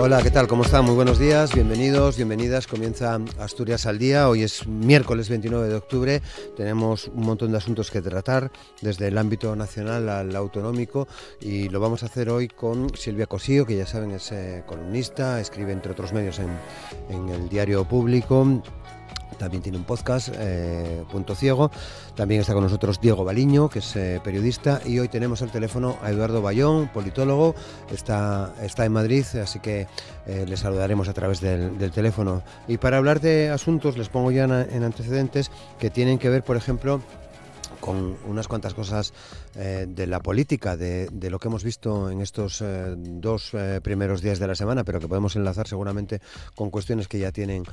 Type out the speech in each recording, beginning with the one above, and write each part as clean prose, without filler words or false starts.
Hola, ¿qué tal? ¿Cómo están? Muy buenos días, bienvenidos, bienvenidas. Comienza Asturias al Día. Hoy es miércoles 29 de octubre. Tenemos un montón de asuntos que tratar, desde el ámbito nacional al autonómico, y lo vamos a hacer hoy con Silvia Cosío, que ya saben es columnista, escribe entre otros medios en el Diario Público. También tiene un podcast, Punto Ciego. También está con nosotros Diego Baliño, que es periodista. Y hoy tenemos al teléfono a Eduardo Bayón, politólogo. Está en Madrid, así que le saludaremos a través del teléfono. Y para hablar de asuntos, les pongo ya en antecedentes que tienen que ver, por ejemplo, con unas cuantas cosas de la política, de lo que hemos visto en estos dos primeros días de la semana, pero que podemos enlazar seguramente con cuestiones que ya tienen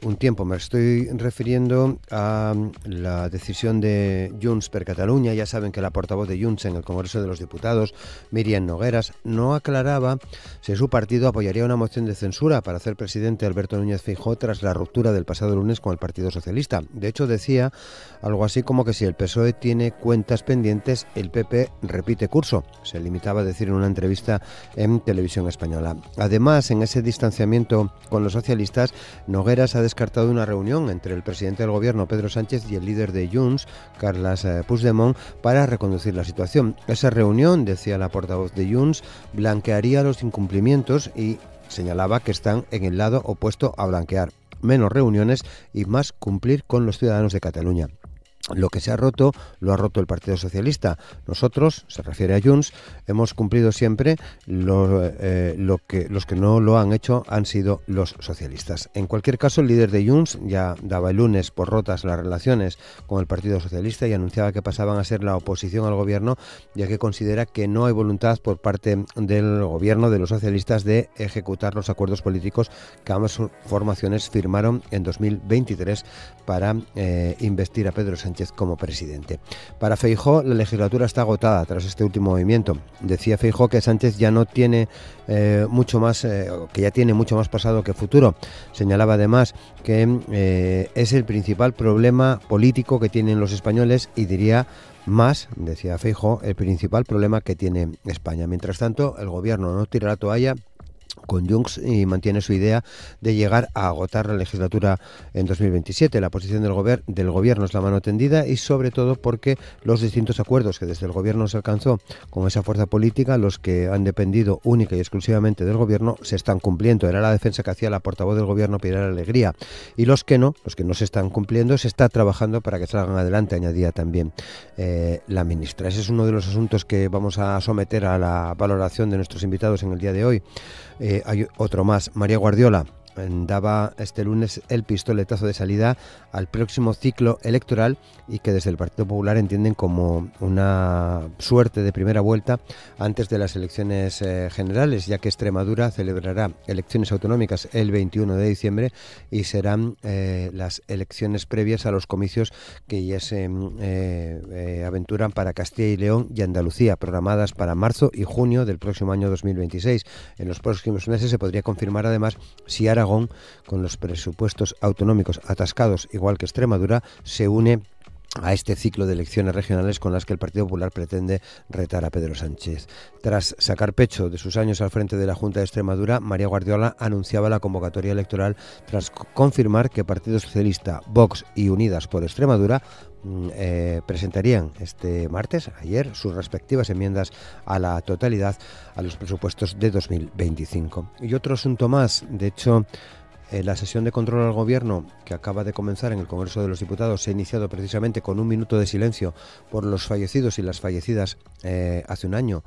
un tiempo. Me estoy refiriendo a la decisión de Junts per Catalunya. Ya saben que la portavoz de Junts en el Congreso de los Diputados, Míriam Nogueras, no aclaraba si su partido apoyaría una moción de censura para hacer presidente a Alberto Núñez Feijóo tras la ruptura del pasado lunes con el Partido Socialista. De hecho, decía algo así como que si el PSOE tiene cuentas pendientes, el PP repite curso. Se limitaba a decir en una entrevista en Televisión Española. Además, en ese distanciamiento con los socialistas, Nogueras ha descartado una reunión entre el presidente del gobierno, Pedro Sánchez, y el líder de Junts, Carles Puigdemont, para reconducir la situación. Esa reunión, decía la portavoz de Junts, blanquearía los incumplimientos y señalaba que están en el lado opuesto a blanquear. Menos reuniones y más cumplir con los ciudadanos de Cataluña. Lo que se ha roto, lo ha roto el Partido Socialista. Nosotros, se refiere a Junts, hemos cumplido siempre. Los que no lo han hecho han sido los socialistas. En cualquier caso, el líder de Junts ya daba el lunes por rotas las relaciones con el Partido Socialista y anunciaba que pasaban a ser la oposición al gobierno, ya que considera que no hay voluntad por parte del gobierno, de los socialistas, de ejecutar los acuerdos políticos que ambas formaciones firmaron en 2023 para investir a Pedro Sánchez como presidente. Para Feijóo, la legislatura está agotada tras este último movimiento. Decía Feijóo que Sánchez ya no tiene mucho más, que ya tiene mucho más pasado que futuro. Señalaba además que es el principal problema político que tienen los españoles y diría más, decía Feijóo, el principal problema que tiene España. Mientras tanto, el gobierno no tira la toalla con Junts y mantiene su idea de llegar a agotar la legislatura en 2027. La posición del gobierno es la mano tendida y sobre todo porque los distintos acuerdos que desde el gobierno se alcanzó con esa fuerza política, los que han dependido única y exclusivamente del gobierno, se están cumpliendo. Era la defensa que hacía la portavoz del gobierno, Pilar Alegría. Y los que no se están cumpliendo, se está trabajando para que salgan adelante, añadía también la ministra. Ese es uno de los asuntos que vamos a someter a la valoración de nuestros invitados en el día de hoy. Hay otro más. María Guardiola daba este lunes el pistoletazo de salida al próximo ciclo electoral y que desde el Partido Popular entienden como una suerte de primera vuelta antes de las elecciones generales, ya que Extremadura celebrará elecciones autonómicas el 21 de diciembre y serán las elecciones previas a los comicios que ya se aventuran para Castilla y León y Andalucía, programadas para marzo y junio del próximo año 2026. En los próximos meses se podría confirmar además si Aragón, con los presupuestos autonómicos atascados igual que Extremadura, se une a este ciclo de elecciones regionales con las que el Partido Popular pretende retar a Pedro Sánchez. Tras sacar pecho de sus años al frente de la Junta de Extremadura, María Guardiola anunciaba la convocatoria electoral tras confirmar que Partido Socialista, Vox y Unidas por Extremadura presentarían este martes, ayer, sus respectivas enmiendas a la totalidad a los presupuestos de 2025. Y otro asunto más, de hecho, la sesión de control al gobierno que acaba de comenzar en el Congreso de los Diputados se ha iniciado precisamente con un minuto de silencio por los fallecidos y las fallecidas hace un año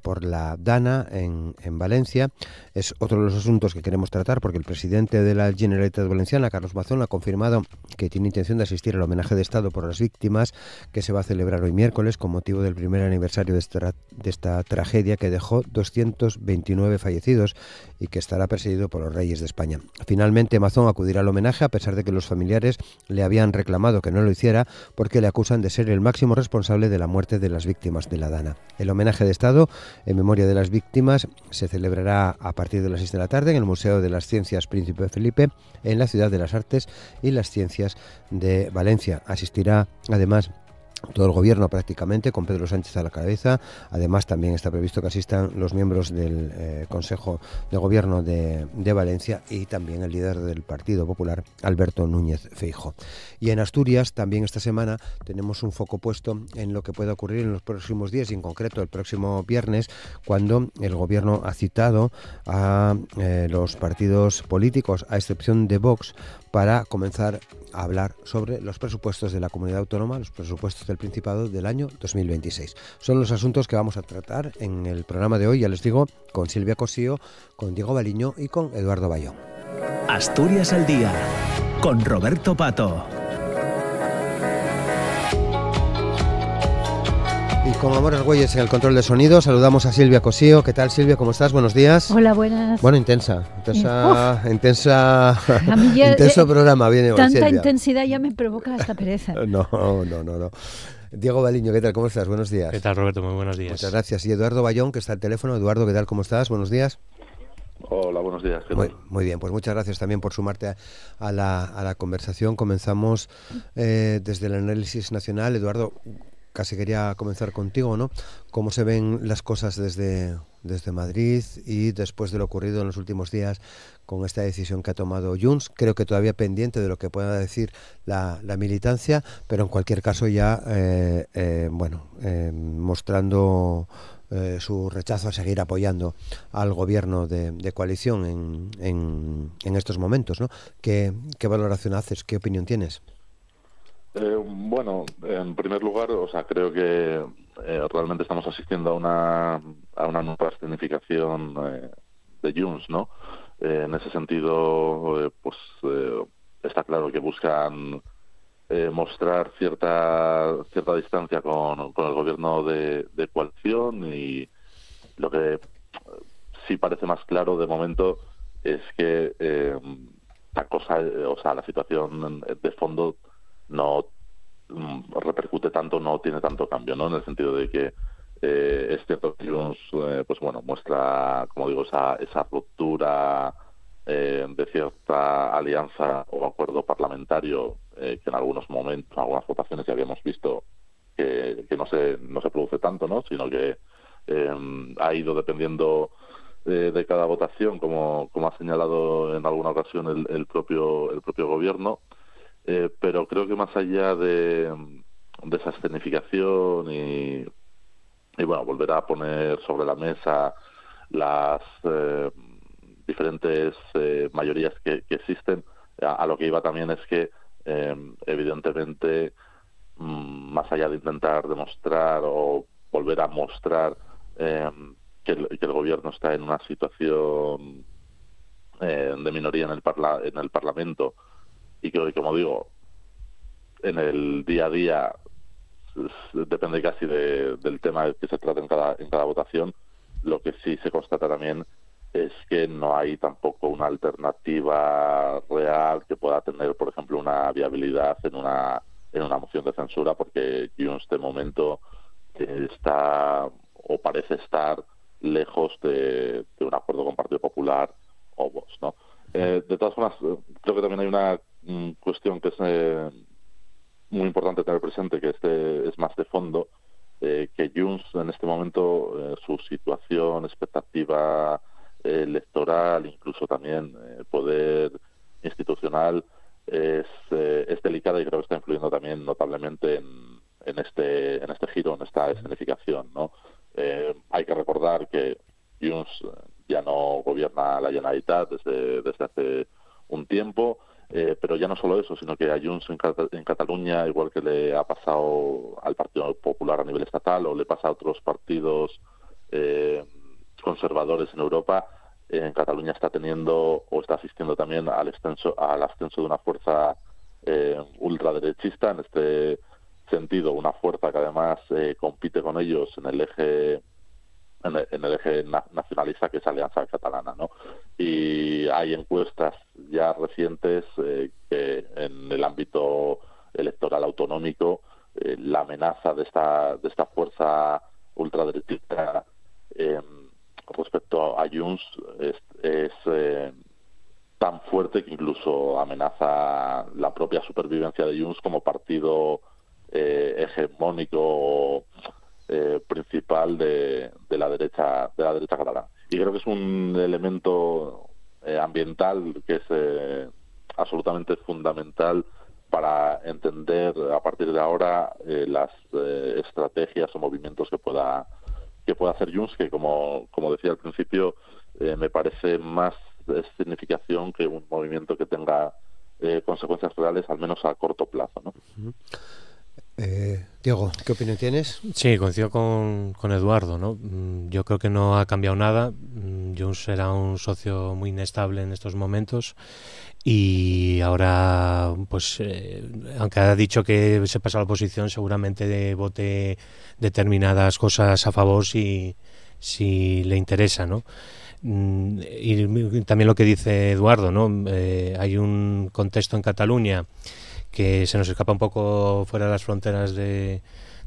por la Dana en Valencia. Es otro de los asuntos que queremos tratar porque el presidente de la Generalitat Valenciana, Carlos Mazón, ha confirmado que tiene intención de asistir al homenaje de Estado por las víctimas que se va a celebrar hoy miércoles con motivo del primer aniversario de esta tragedia que dejó 229 fallecidos y que estará presidido por los reyes de España. Finalmente, Mazón acudirá al homenaje a pesar de que los familiares le habían reclamado que no lo hiciera porque le acusan de ser el máximo responsable de la muerte de las víctimas de la Dana. El homenaje de Estado en memoria de las víctimas se celebrará a partir de las 6 de la tarde en el Museo de las Ciencias Príncipe Felipe en la Ciudad de las Artes y las Ciencias de Valencia. Asistirá además todo el gobierno prácticamente, con Pedro Sánchez a la cabeza. Además, también está previsto que asistan los miembros del Consejo de Gobierno de Valencia y también el líder del Partido Popular, Alberto Núñez Feijóo. Y en Asturias, también esta semana, tenemos un foco puesto en lo que pueda ocurrir en los próximos días, y en concreto el próximo viernes, cuando el gobierno ha citado a los partidos políticos, a excepción de Vox, para comenzar a hablar sobre los presupuestos de la comunidad autónoma, los presupuestos del Principado del año 2026. Son los asuntos que vamos a tratar en el programa de hoy, ya les digo, con Silvia Cosío, con Diego Baliño y con Eduardo Bayón. Asturias al día, con Roberto Pato. Y con Amor Argüelles en el control de sonido, saludamos a Silvia Cosío. ¿Qué tal, Silvia? ¿Cómo estás? Buenos días. Hola, buenas. Bueno, intenso programa viene hoy, tanta Silvia. Intensidad ya me provoca hasta pereza. No. Diego Baliño, ¿qué tal? ¿Cómo estás? Buenos días. ¿Qué tal, Roberto? Muy buenos días. Muchas gracias. Y Eduardo Bayón, que está al teléfono. Eduardo, ¿qué tal? ¿Cómo estás? Buenos días. Hola, buenos días. Muy bien, pues muchas gracias también por sumarte a la conversación. Comenzamos desde el análisis nacional. Eduardo, casi quería comenzar contigo, ¿no? ¿Cómo se ven las cosas desde Madrid y después de lo ocurrido en los últimos días con esta decisión que ha tomado Junts? Creo que todavía pendiente de lo que pueda decir la militancia, pero en cualquier caso ya, mostrando su rechazo a seguir apoyando al gobierno de coalición en estos momentos, ¿no? ¿Qué valoración haces? ¿Qué opinión tienes? Bueno, en primer lugar, creo que realmente estamos asistiendo a una nueva escenificación de Junts, ¿no? En ese sentido, está claro que buscan mostrar cierta distancia con el gobierno de coalición, y lo que sí parece más claro de momento es que la situación de fondo no repercute tanto, no tiene tanto cambio, ¿no? En el sentido de que es cierto que Junts muestra, como digo, esa ruptura de cierta alianza o acuerdo parlamentario que en algunos momentos, en algunas votaciones ya habíamos visto que no se produce tanto, ¿no? Sino que ha ido dependiendo de cada votación, como ha señalado en alguna ocasión el propio gobierno. Pero creo que más allá de esa escenificación y volver a poner sobre la mesa las diferentes mayorías que existen, a lo que iba también es que evidentemente, más allá de intentar demostrar o volver a mostrar que el gobierno está en una situación de minoría en el Parlamento, y que, como digo, en el día a día depende casi del tema que se trate en cada votación. Lo que sí se constata también es que no hay tampoco una alternativa real que pueda tener, por ejemplo, una viabilidad en una moción de censura, porque Junts de momento está o parece estar lejos de un acuerdo con Partido Popular o Vox, ¿no? De todas formas, creo que también hay una cuestión que es muy importante tener presente, que es más de fondo, que Junts en este momento, su situación, expectativa electoral, incluso también poder institucional, es delicada, y creo que está influyendo también notablemente en este giro, en esta escenificación, ¿no? Hay que recordar que Junts ya no gobierna la Generalitat desde hace un tiempo, pero ya no solo eso, sino que a Junts en Cataluña, igual que le ha pasado al Partido Popular a nivel estatal, o le pasa a otros partidos conservadores en Europa, en Cataluña está teniendo o está asistiendo también al ascenso de una fuerza ultraderechista. En este sentido, una fuerza que además compite con ellos en el eje nacionalista, que es Alianza Catalana, ¿no? Y hay encuestas ya recientes que en el ámbito electoral autonómico la amenaza de esta fuerza ultraderechista respecto a Junts es tan fuerte que incluso amenaza la propia supervivencia de Junts como partido hegemónico principal de la derecha catalana. Y creo que es un elemento ambiental que es absolutamente fundamental para entender a partir de ahora las estrategias o movimientos que pueda hacer Junts, que como decía al principio, me parece más significación que un movimiento que tenga consecuencias reales, al menos a corto plazo, ¿no? Diego, ¿qué opinión tienes? Sí, coincido con Eduardo, ¿no? Yo creo que no ha cambiado nada. Junts era un socio muy inestable en estos momentos y ahora, pues, aunque ha dicho que se pasa a la oposición, seguramente vote determinadas cosas a favor si le interesa, ¿no? Y también lo que dice Eduardo, ¿no? Hay un contexto en Cataluña que se nos escapa un poco fuera de las fronteras de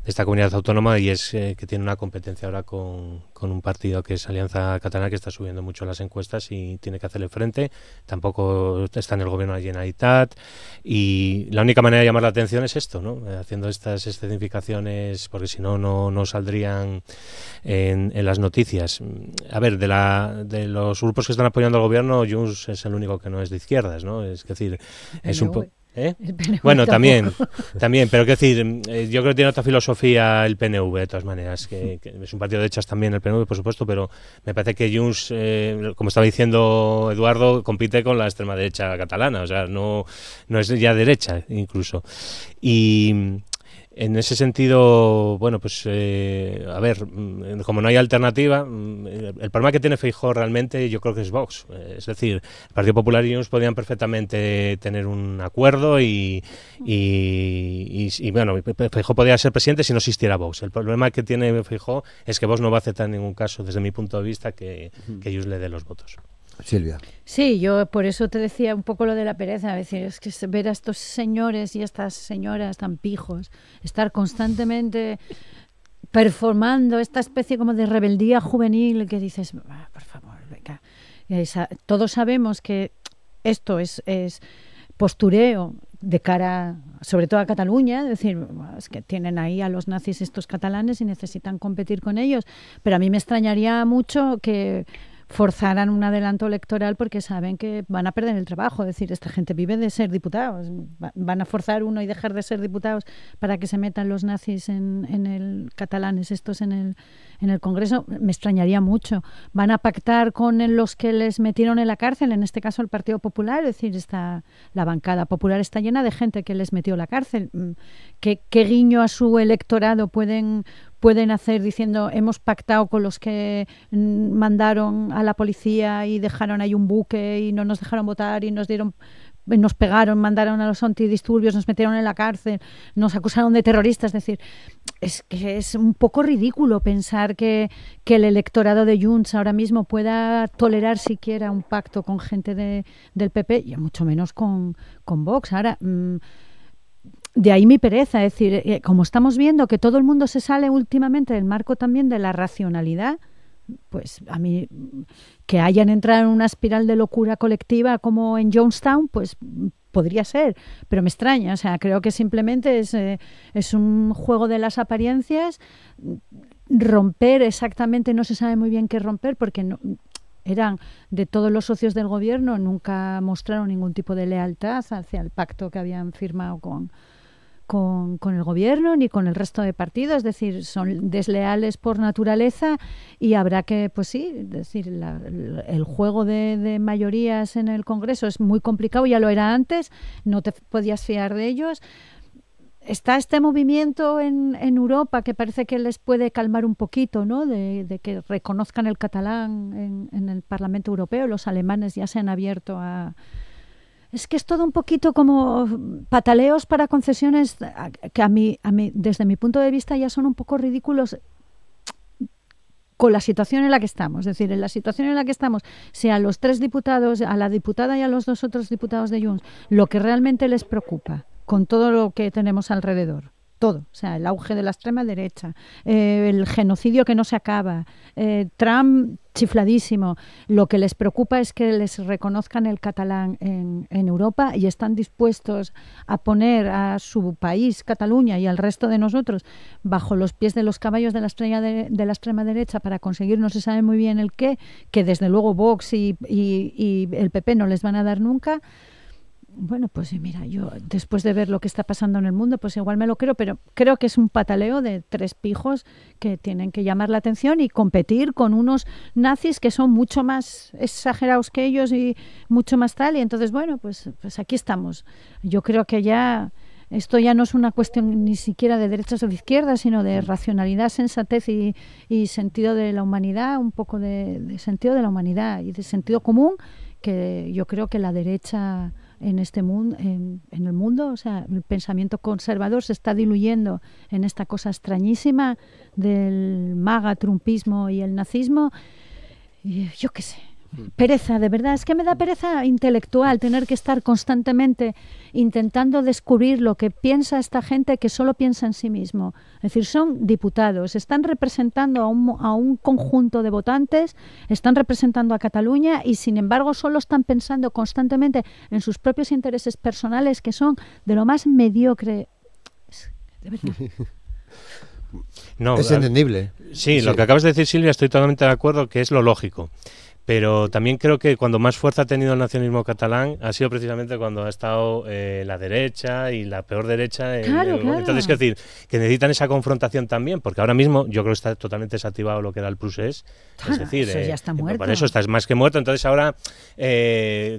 esta comunidad autónoma, y es que tiene una competencia ahora con un partido que es Alianza Catalana, que está subiendo mucho las encuestas y tiene que hacerle frente. Tampoco está en el gobierno de la Generalitat, y la única manera de llamar la atención es esto, ¿no? Haciendo estas escenificaciones, porque si no, no saldrían en las noticias. A ver, de los grupos que están apoyando al gobierno, Junts es el único que no es de izquierdas, ¿no? Es decir, es un poco... Bueno, también, pero quiero decir, yo creo que tiene otra filosofía el PNV, de todas maneras, que es un partido de derechas también el PNV, por supuesto, pero me parece que Junts, como estaba diciendo Eduardo, compite con la extrema derecha catalana, o sea, no es ya derecha incluso. Y en ese sentido, bueno, pues a ver, como no hay alternativa, el problema que tiene Feijóo realmente yo creo que es Vox. Es decir, el Partido Popular y Junts podían perfectamente tener un acuerdo y bueno, Feijóo podría ser presidente si no existiera Vox. El problema que tiene Feijóo es que Vox no va a aceptar en ningún caso, desde mi punto de vista, que Junts le dé los votos. Silvia. Sí, yo por eso te decía un poco lo de la pereza. Es decir, es que ver a estos señores y a estas señoras tan pijos estar constantemente performando esta especie como de rebeldía juvenil que dices, por favor, venga. Todos sabemos que esto es postureo de cara, sobre todo a Cataluña, es decir, es que tienen ahí a los nazis estos catalanes y necesitan competir con ellos, pero a mí me extrañaría mucho que forzaran un adelanto electoral porque saben que van a perder el trabajo. Es decir, esta gente vive de ser diputados. Van a forzar uno y dejar de ser diputados para que se metan los nazis en el catalanes estos en el Congreso. Me extrañaría mucho. Van a pactar con los que les metieron en la cárcel, en este caso el Partido Popular. Es decir, la bancada popular está llena de gente que les metió en la cárcel. ¿Qué guiño a su electorado pueden hacer diciendo hemos pactado con los que mandaron a la policía y dejaron ahí un buque y no nos dejaron votar y nos pegaron, mandaron a los antidisturbios, nos metieron en la cárcel, nos acusaron de terroristas? Es decir, es que es un poco ridículo pensar que el electorado de Junts ahora mismo pueda tolerar siquiera un pacto con gente del PP y mucho menos con Vox. Ahora... de ahí mi pereza, es decir, como estamos viendo que todo el mundo se sale últimamente del marco también de la racionalidad, pues a mí que hayan entrado en una espiral de locura colectiva como en Jonestown, pues podría ser, pero me extraña. O sea, creo que simplemente es un juego de las apariencias. Romper exactamente, no se sabe muy bien qué romper, porque no... eran de todos los socios del gobierno, nunca mostraron ningún tipo de lealtad hacia el pacto que habían firmado con el gobierno ni con el resto de partidos. Es decir, son desleales por naturaleza y habrá que, pues sí, es decir, el juego de mayorías en el Congreso es muy complicado, ya lo era antes, no te podías fiar de ellos. Está este movimiento en Europa que parece que les puede calmar un poquito, ¿no? De que reconozcan el catalán en el Parlamento Europeo. Los alemanes ya se han abierto a... Es que es todo un poquito como pataleos para concesiones que a mí, desde mi punto de vista, ya son un poco ridículos con la situación en la que estamos. Es decir, en la situación en la que estamos, si a los 3 diputados, a la diputada y a los 2 otros diputados de Junts, lo que realmente les preocupa con todo lo que tenemos alrededor todo, o sea, el auge de la extrema derecha, el genocidio que no se acaba, Trump chifladísimo. Lo que les preocupa es que les reconozcan el catalán en Europa y están dispuestos a poner a su país, Cataluña, y al resto de nosotros bajo los pies de los caballos de la extrema derecha para conseguir no se sabe muy bien el qué, que desde luego Vox y el PP no les van a dar nunca. Bueno, pues mira, yo después de ver lo que está pasando en el mundo, pues igual me lo creo, pero creo que es un pataleo de 3 pijos que tienen que llamar la atención y competir con unos nazis que son mucho más exagerados que ellos y mucho más tal. Y entonces, bueno, pues aquí estamos. Yo creo que ya esto ya no es una cuestión ni siquiera de derechas o de izquierdas, sino de racionalidad, sensatez y sentido de la humanidad, un poco de sentido de la humanidad y de sentido común, que yo creo que la derecha en este mundo, en el mundo, o sea, el pensamiento conservador se está diluyendo en esta cosa extrañísima del MAGA, trumpismo y el nazismo. Y yo qué sé, pereza, de verdad, es que me da pereza intelectual tener que estar constantemente intentando descubrir lo que piensa esta gente que solo piensa en sí mismo. Es decir, son diputados, están representando a un conjunto de votantes, están representando a Cataluña y sin embargo solo están pensando constantemente en sus propios intereses personales, que son de lo más mediocre. De verdad. No, es entendible. Sí, lo que acabas de decir, Silvia, estoy totalmente de acuerdo, que es lo lógico. Pero también creo que cuando más fuerza ha tenido el nacionalismo catalán ha sido precisamente cuando ha estado la derecha y la peor derecha. Claro. Entonces, quiero decir, que necesitan esa confrontación también, porque ahora mismo yo creo que está totalmente desactivado lo que era el Prusés. Es decir, eso ya está muerto. Por eso está más que muerto. Entonces, ahora,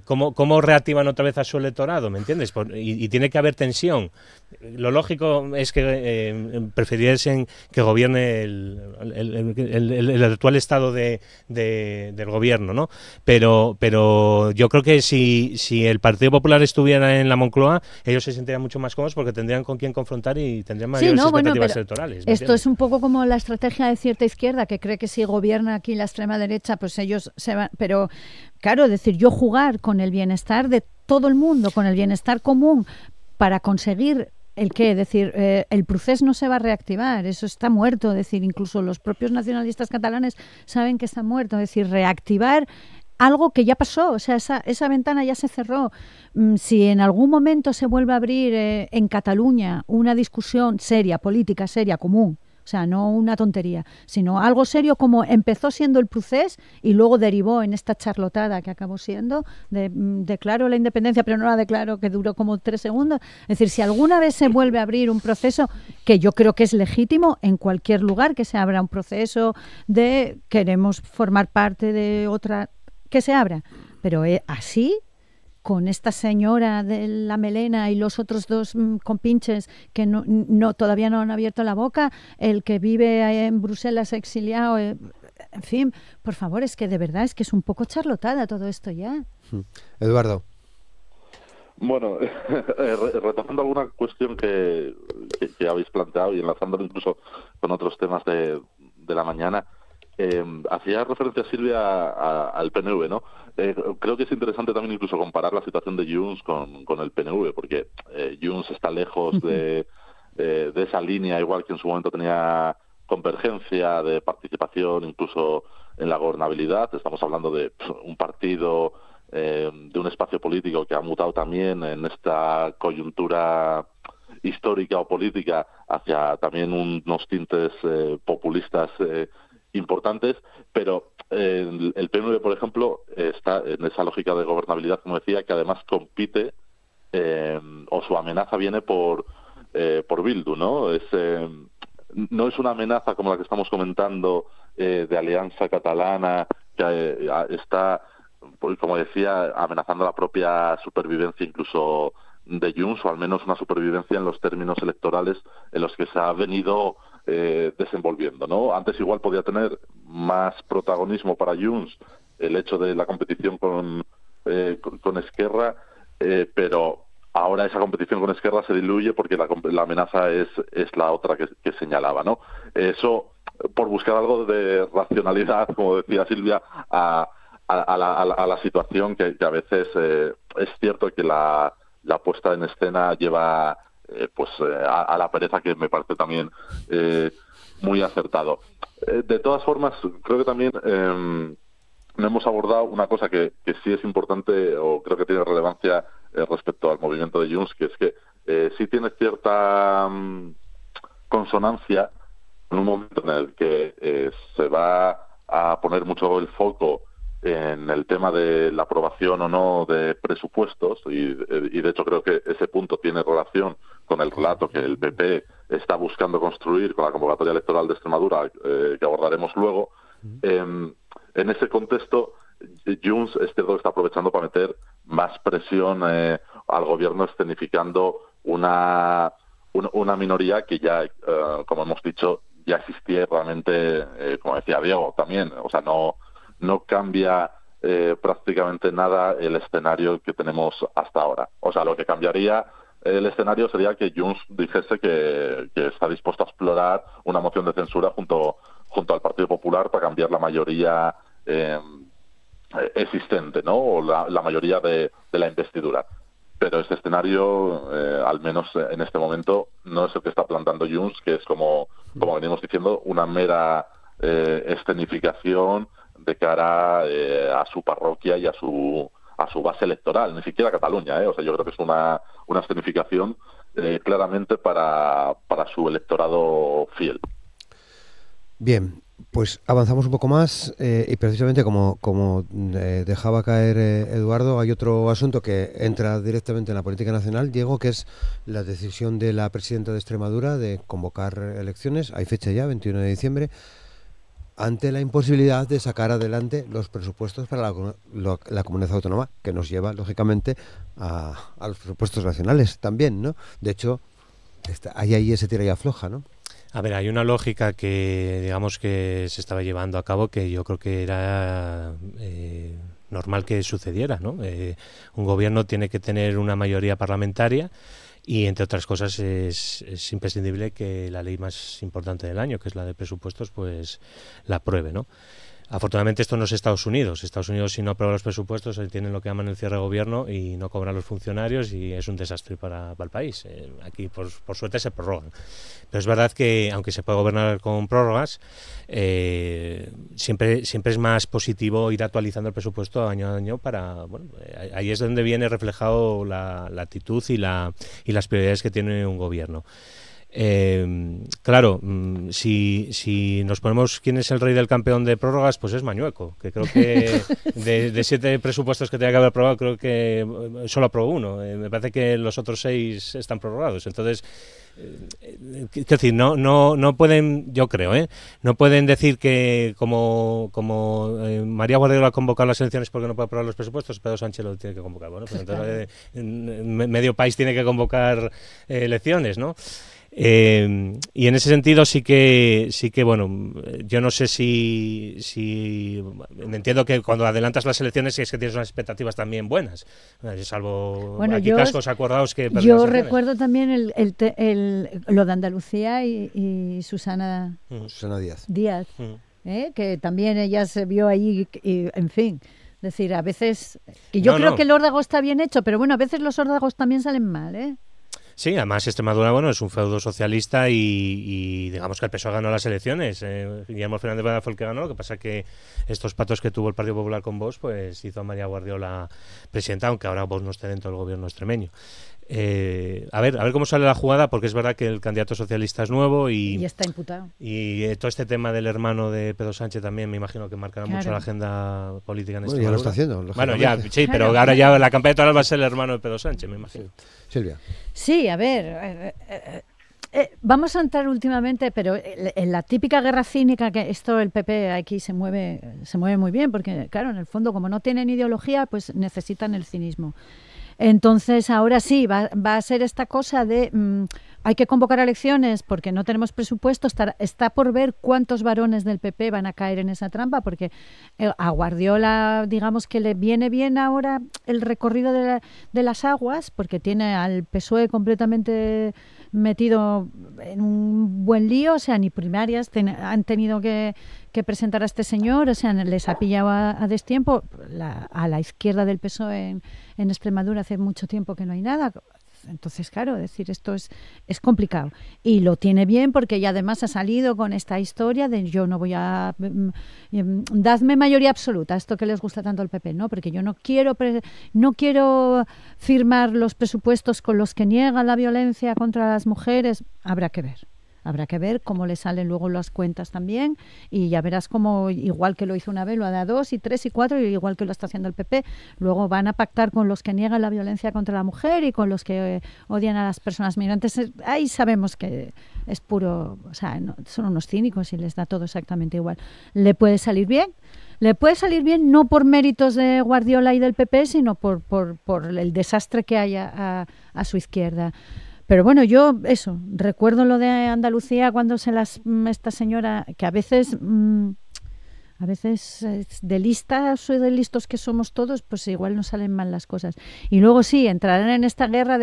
¿cómo reactivan otra vez a su electorado? ¿Me entiendes? Y tiene que haber tensión. Lo lógico es que prefiriesen que gobierne el actual estado del gobierno, ¿no? Pero yo creo que si el Partido Popular estuviera en la Moncloa, ellos se sentirían mucho más cómodos porque tendrían con quién confrontar y tendrían mayores expectativas electorales. Esto es un poco como la estrategia de cierta izquierda que cree que si gobierna aquí la extrema derecha, pues ellos se van. Pero claro, decir, yo jugar con el bienestar de todo el mundo, con el bienestar común, para conseguir ¿el qué? Es decir, el procés no se va a reactivar, eso está muerto. Es decir, incluso los propios nacionalistas catalanes saben que está muerto. Es decir, reactivar algo que ya pasó, o sea, esa ventana ya se cerró. Si en algún momento se vuelve a abrir en Cataluña una discusión seria, política seria, común, o sea, no una tontería, sino algo serio como empezó siendo el procés y luego derivó en esta charlotada que acabó siendo de declaro la independencia, pero no la declaro, que duró como 3 segundos. Es decir, si alguna vez se vuelve a abrir un proceso, que yo creo que es legítimo en cualquier lugar que se abra un proceso de queremos formar parte de otra, que se abra, pero así, con esta señora de la melena y los otros 2 compinches que todavía no han abierto la boca, el que vive en Bruselas exiliado, en fin, por favor, es que de verdad es que es un poco charlotada todo esto ya. Eduardo. Bueno, retomando alguna cuestión que habéis planteado y enlazándolo incluso con otros temas de la mañana, hacía referencia Silvia al PNV, ¿no? Creo que es interesante también incluso comparar la situación de Junts con el PNV, porque Junts está lejos de esa línea, igual que en su momento tenía convergencia de participación incluso en la gobernabilidad. Estamos hablando de un partido, de un espacio político que ha mutado también en esta coyuntura histórica o política hacia también unos tintes populistas importantes, pero el PNV, por ejemplo, está en esa lógica de gobernabilidad, como decía, que además compite o su amenaza viene por Bildu, ¿no? No es una amenaza como la que estamos comentando de Alianza Catalana, que está, como decía, amenazando la propia supervivencia incluso de Junts, o al menos una supervivencia en los términos electorales en los que se ha venido desenvolviendo, ¿no? Antes igual podía tener más protagonismo para Junts el hecho de la competición con Esquerra, pero ahora esa competición con Esquerra se diluye porque la amenaza es la otra que señalaba, ¿no? Eso, por buscar algo de racionalidad, como decía Silvia, a la situación que a veces es cierto que la puesta en escena lleva a la pereza, que me parece también muy acertado. De todas formas, creo que también no hemos abordado una cosa que sí es importante, o creo que tiene relevancia respecto al movimiento de Junts, que es que sí tiene cierta consonancia en un momento en el que se va a poner mucho el foco en el tema de la aprobación o no de presupuestos, y de hecho creo que ese punto tiene relación con el relato que el PP está buscando construir con la convocatoria electoral de Extremadura, que abordaremos luego. En ese contexto, Junts es cierto que está aprovechando para meter más presión al gobierno, escenificando una minoría que ya, como hemos dicho, ya existía realmente, como decía Diego también. O sea, no cambia prácticamente nada el escenario que tenemos hasta ahora. O sea, lo que cambiaría el escenario sería que Junts dijese que está dispuesto a explorar una moción de censura junto al Partido Popular para cambiar la mayoría existente, ¿no? O la mayoría de la investidura. Pero ese escenario, al menos en este momento, no es el que está plantando Junts, que es, como venimos diciendo, una mera escenificación de cara a su parroquia y a su base electoral, ni siquiera Cataluña, O sea, yo creo que es una escenificación claramente para su electorado fiel. Bien, pues avanzamos un poco más y precisamente como dejaba caer Eduardo, hay otro asunto que entra directamente en la política nacional, Diego, que es la decisión de la presidenta de Extremadura de convocar elecciones. Hay fecha ya, 21 de diciembre, ante la imposibilidad de sacar adelante los presupuestos para la comunidad autónoma, que nos lleva, lógicamente, a los presupuestos nacionales también, ¿no? De hecho, hay ahí ese tira y afloja, ¿no? A ver, hay una lógica que, digamos, que se estaba llevando a cabo que yo creo que era normal que sucediera, ¿no? Un gobierno tiene que tener una mayoría parlamentaria y, entre otras cosas, es imprescindible que la ley más importante del año, que es la de presupuestos, pues la apruebe, ¿no? Afortunadamente esto no es Estados Unidos. Estados Unidos, si no aprueba los presupuestos, tienen lo que llaman el cierre de gobierno y no cobran los funcionarios y es un desastre para el país. Aquí, por suerte, se prorrogan. Pero es verdad que, aunque se puede gobernar con prórrogas, siempre es más positivo ir actualizando el presupuesto año a año para... Bueno, ahí es donde viene reflejado la actitud y las prioridades que tiene un gobierno. Claro, si nos ponemos quién es el rey del campeón de prórrogas, pues es Mañueco, que creo que de 7 presupuestos que tenía que haber aprobado, creo que solo aprobó uno. Me parece que los otros 6 están prorrogados. Entonces, quiero decir, no pueden, yo creo, no pueden decir que como María Guardiola ha convocado las elecciones porque no puede aprobar los presupuestos, Pedro Sánchez lo tiene que convocar. Bueno, pues entonces medio país tiene que convocar elecciones, ¿no? Y en ese sentido sí que bueno, yo no sé si entiendo que cuando adelantas las elecciones es que tienes unas expectativas también buenas, salvo aquí cascos acordados que yo recuerdo también lo de Andalucía y Susana Díaz, que también ella se vio ahí y, en fin, decir, a veces que yo creo que el órdago está bien hecho, pero bueno, a veces los órdagos también salen mal, Sí, además Extremadura, bueno, es un feudo socialista y digamos que el PSOE ganó las elecciones. Guillermo Fernández Vara fue el que ganó, lo que pasa que estos patos que tuvo el Partido Popular con Vox, pues hizo a María Guardiola presidenta, aunque ahora Vox no esté dentro del gobierno extremeño. A ver cómo sale la jugada, porque es verdad que el candidato socialista es nuevo y está imputado. Y todo este tema del hermano de Pedro Sánchez también me imagino que marcará mucho la agenda política en Extremadura. Ya lo está haciendo. Bueno, ya, sí, pero ahora ya la campaña electoral va a ser el hermano de Pedro Sánchez, me imagino. Silvia. Sí, a ver, vamos a entrar últimamente, pero en la típica guerra cínica, que esto el PP aquí se mueve muy bien, porque claro, en el fondo, como no tienen ideología, pues necesitan el cinismo. Entonces, ahora sí, va a ser esta cosa de hay que convocar elecciones porque no tenemos presupuesto. Está por ver cuántos varones del PP van a caer en esa trampa, porque a Guardiola, digamos que le viene bien ahora el recorrido de las aguas, porque tiene al PSOE completamente metido en un buen lío. O sea, ni primarias han tenido que presentar a este señor, o sea, les ha pillado a destiempo. A la izquierda del PSOE en Extremadura hace mucho tiempo que no hay nada. Entonces, claro, decir esto es complicado. Y lo tiene bien porque ya además ha salido con esta historia de yo no voy a... dadme mayoría absoluta, esto que les gusta tanto al PP, ¿no? Porque yo no quiero firmar los presupuestos con los que niegan la violencia contra las mujeres. Habrá que ver. Habrá que ver cómo le salen luego las cuentas también y ya verás cómo, igual que lo hizo una vez, lo hará 2 y 3 y 4, y igual que lo está haciendo el PP, luego van a pactar con los que niegan la violencia contra la mujer y con los que odian a las personas migrantes. Ahí sabemos que es puro, o sea, no, son unos cínicos y les da todo exactamente igual. ¿Le puede salir bien? Le puede salir bien no por méritos de Guardiola y del PP, sino por el desastre que hay a su izquierda. Pero bueno, yo recuerdo lo de Andalucía cuando esta señora, que a veces de listas o de listos que somos todos, pues igual no salen mal las cosas. Y luego sí, entrarán en esta guerra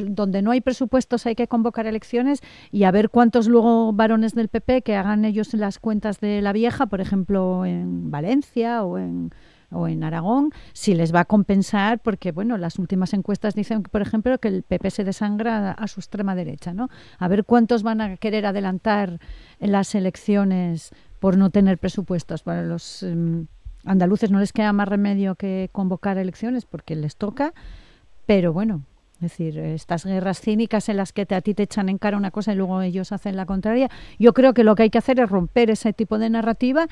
donde no hay presupuestos, hay que convocar elecciones y a ver cuántos luego varones del PP que hagan ellos las cuentas de la vieja, por ejemplo, en Valencia o en Aragón, si les va a compensar, porque bueno, las últimas encuestas dicen, por ejemplo, que el PP se desangra a su extrema derecha, ¿no? A ver cuántos van a querer adelantar en las elecciones por no tener presupuestos. Para los andaluces no les queda más remedio que convocar elecciones porque les toca, pero bueno, es decir, estas guerras cínicas en las que a ti te echan en cara una cosa y luego ellos hacen la contraria, yo creo que lo que hay que hacer es romper ese tipo de narrativa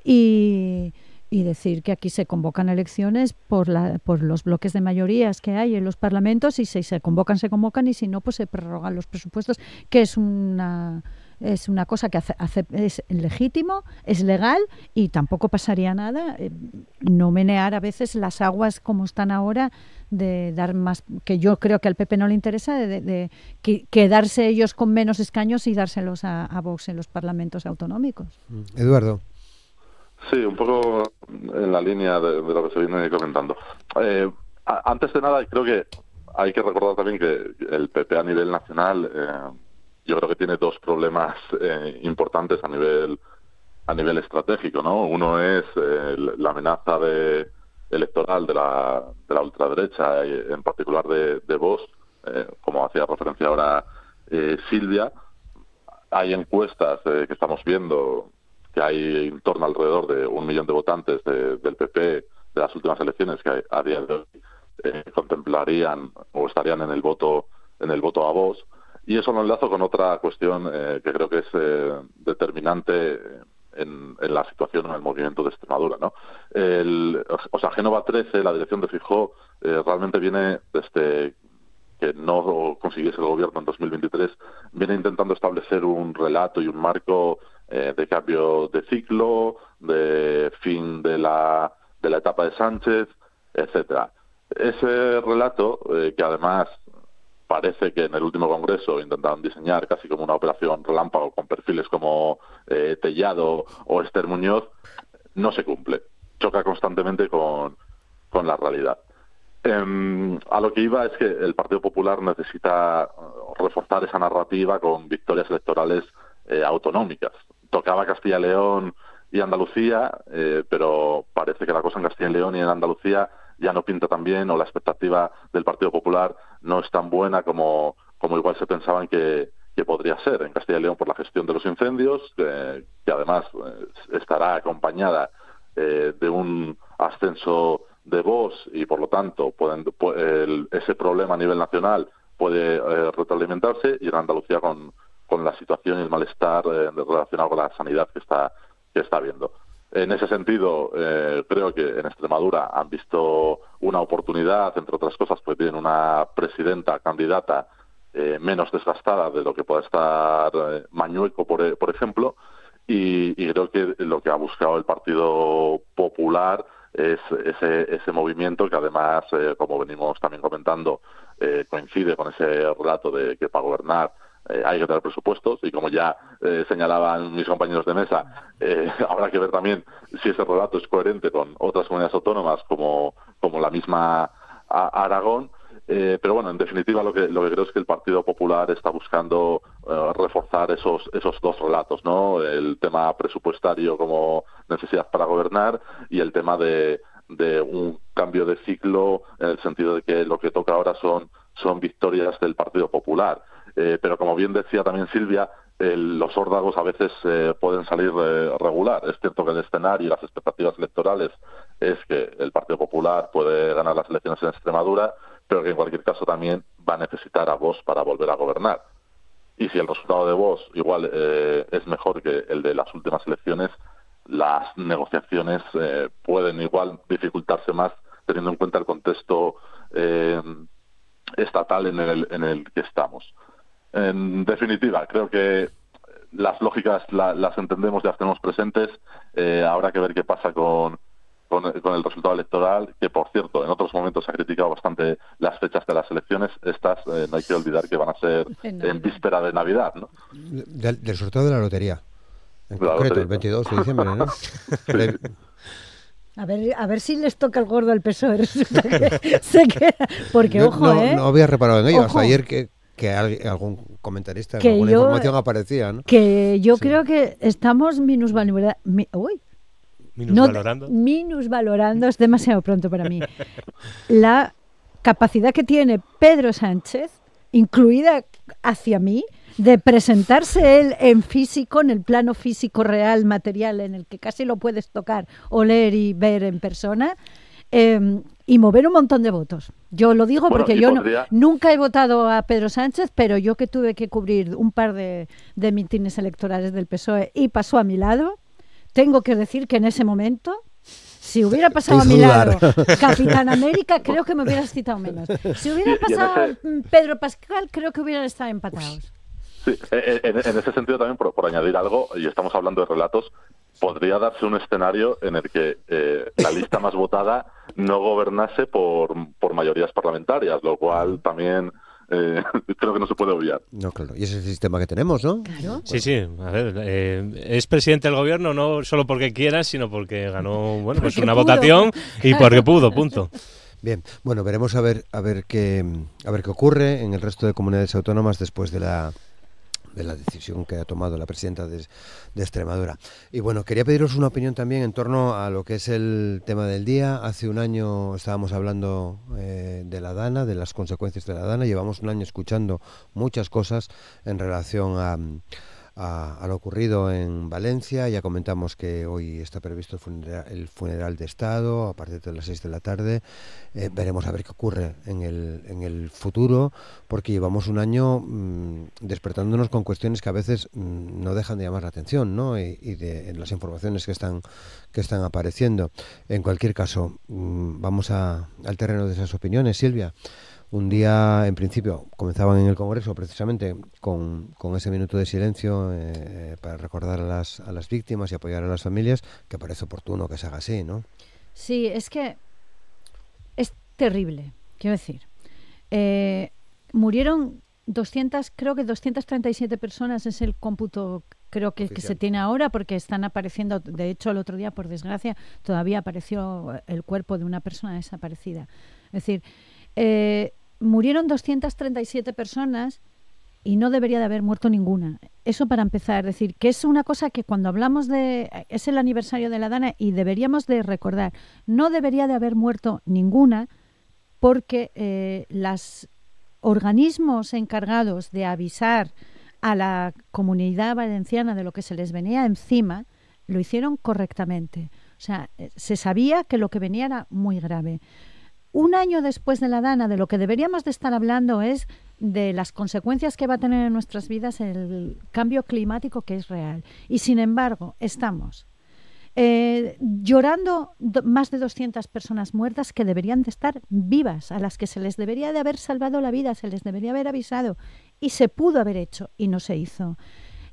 y decir que aquí se convocan elecciones por los bloques de mayorías que hay en los parlamentos y si se convocan, y si no, pues se prorrogan los presupuestos, que es una cosa que es legítimo, es legal y tampoco pasaría nada. No menear a veces las aguas como están ahora, de dar más, que yo creo que al PP no le interesa, de quedarse ellos con menos escaños y dárselos a Vox en los parlamentos autonómicos. Eduardo. Sí, un poco en la línea de lo que se viene comentando. Antes de nada, creo que hay que recordar también que el PP a nivel nacional, yo creo que tiene dos problemas importantes a nivel estratégico, ¿no? Uno es la amenaza electoral de la ultraderecha, en particular de Vox, como hacía referencia ahora Silvia. Hay encuestas que estamos viendo que hay en torno alrededor de 1 millón de votantes del PP de las últimas elecciones que a día de hoy contemplarían o estarían en el voto a Vox. Y eso lo enlazo con otra cuestión que creo que es determinante en la situación en el movimiento de Extremadura, ¿no? Génova 13, la dirección de Feijóo, realmente viene desde que no consiguiese el gobierno en 2023, viene intentando establecer un relato y un marco de cambio de ciclo, de fin de la etapa de Sánchez, etcétera. Ese relato, que además parece que en el último congreso intentaron diseñar casi como una operación relámpago con perfiles como Tellado o Esther Muñoz, no se cumple. Choca constantemente con la realidad. A lo que iba es que el Partido Popular necesita reforzar esa narrativa con victorias electorales autonómicas. Tocaba Castilla y León y Andalucía, pero parece que la cosa en Castilla y León y en Andalucía ya no pinta tan bien, o la expectativa del Partido Popular no es tan buena como igual se pensaban que podría ser. En Castilla y León por la gestión de los incendios, que además estará acompañada de un ascenso de Vox y por lo tanto ese problema a nivel nacional puede retroalimentarse, y en Andalucía con la situación y el malestar relacionado con la sanidad que está habiendo. En ese sentido, creo que en Extremadura han visto una oportunidad, entre otras cosas, porque tienen una presidenta candidata menos desgastada de lo que pueda estar Mañueco, por ejemplo, y creo que lo que ha buscado el Partido Popular es ese movimiento que además, como venimos también comentando, coincide con ese relato de que para gobernar hay que tener presupuestos, y como ya señalaban mis compañeros de mesa, habrá que ver también si ese relato es coherente con otras comunidades autónomas como la misma Aragón. Pero bueno, en definitiva lo que creo es que el Partido Popular está buscando reforzar esos dos relatos, ¿no? El tema presupuestario como necesidad para gobernar, y el tema de un cambio de ciclo, en el sentido de que lo que toca ahora son son victorias del Partido Popular. Pero como bien decía también Silvia, los órdagos a veces pueden salir regular. Es cierto que el escenario y las expectativas electorales es que el Partido Popular puede ganar las elecciones en Extremadura, pero que en cualquier caso también va a necesitar a Vox para volver a gobernar. Y si el resultado de Vox igual es mejor que el de las últimas elecciones, las negociaciones pueden igual dificultarse más teniendo en cuenta el contexto estatal en el que estamos. En definitiva, creo que las lógicas las entendemos, ya las tenemos presentes. Habrá que ver qué pasa con el resultado electoral, que por cierto, en otros momentos se ha criticado bastante las fechas de las elecciones. Estas no hay que olvidar que van a ser en víspera de Navidad, ¿no? Del sorteo de la lotería. En concreto, el 22 de diciembre, ¿no? A ver si les toca el gordo al PSOE. Resulta que se queda. Porque, ojo, no había reparado en ello. Hasta ayer que algún comentarista en alguna información aparecía, ¿no? Que yo creo que estamos minusvalorando, es demasiado pronto para mí, la capacidad que tiene Pedro Sánchez, incluida hacia mí, de presentarse él en físico, en el plano físico real, material, en el que casi lo puedes tocar, oler y ver en persona, y mover un montón de votos. Yo lo digo porque yo nunca he votado a Pedro Sánchez, pero yo que tuve que cubrir un par de mítines electorales del PSOE y pasó a mi lado, tengo que decir que en ese momento, si hubiera pasado a mi lado Capitán América, creo que me hubieras citado menos. Si hubiera pasado Pedro Pascal, creo que hubieran estado empatados. Sí, en ese sentido también, por añadir algo, y estamos hablando de relatos, podría darse un escenario en el que la lista más votada no gobernase por mayorías parlamentarias, lo cual también creo que no se puede obviar. No, claro, y ese es el sistema que tenemos, ¿no? Claro. Sí, a ver, es presidente del gobierno no solo porque quiera, sino porque ganó pues una votación y porque pudo, punto. Bien, bueno, veremos a ver qué ocurre en el resto de comunidades autónomas después de la decisión que ha tomado la presidenta de Extremadura. Y bueno, quería pediros una opinión también en torno a lo que es el tema del día. Hace un año estábamos hablando de la Dana, de las consecuencias de la Dana. Llevamos un año escuchando muchas cosas en relación a lo ocurrido en Valencia. Ya comentamos que hoy está previsto el funeral de Estado a partir de las 6 de la tarde. Veremos a ver qué ocurre en el futuro, porque llevamos un año despertándonos con cuestiones que a veces no dejan de llamar la atención, ¿no? Y de las informaciones que están apareciendo. En cualquier caso, vamos al terreno de esas opiniones. Silvia, un día, en principio, comenzaban en el Congreso precisamente con ese minuto de silencio para recordar a las víctimas y apoyar a las familias, que parece oportuno que se haga así, ¿no? Sí, es que es terrible, quiero decir. Murieron 237 personas, es el cómputo creo que se tiene ahora, porque están apareciendo, de hecho el otro día, por desgracia, todavía apareció el cuerpo de una persona desaparecida. Es decir, murieron 237 personas y no debería de haber muerto ninguna. Eso para empezar, es decir, que es una cosa que cuando hablamos es el aniversario de la Dana y deberíamos de recordar, no debería de haber muerto ninguna, porque los organismos encargados de avisar a la comunidad valenciana de lo que se les venía encima, lo hicieron correctamente. O sea, se sabía que lo que venía era muy grave. Un año después de la Dana, de lo que deberíamos de estar hablando es de las consecuencias que va a tener en nuestras vidas el cambio climático, que es real. Y sin embargo, estamos llorando más de 200 personas muertas que deberían de estar vivas, a las que se les debería de haber salvado la vida, se les debería haber avisado, y se pudo haber hecho y no se hizo.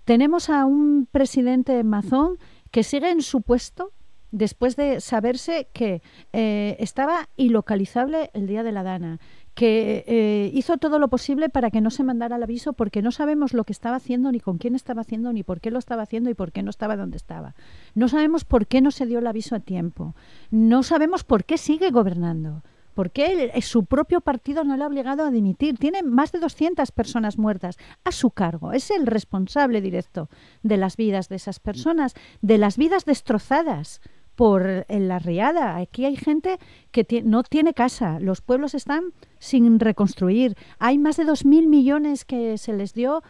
Tenemos a un presidente mazón que sigue en su puesto después de saberse que estaba ilocalizable el día de la Dana, que hizo todo lo posible para que no se mandara el aviso, porque no sabemos lo que estaba haciendo, ni con quién estaba haciendo, ni por qué lo estaba haciendo y por qué no estaba donde estaba. No sabemos por qué no se dio el aviso a tiempo. No sabemos por qué sigue gobernando. ¿Por qué su propio partido no le ha obligado a dimitir? Tiene más de 200 personas muertas a su cargo. Es el responsable directo de las vidas de esas personas, de las vidas destrozadas en la riada. Aquí hay gente que no tiene casa, los pueblos están sin reconstruir. Hay más de 2.000 millones que se les dio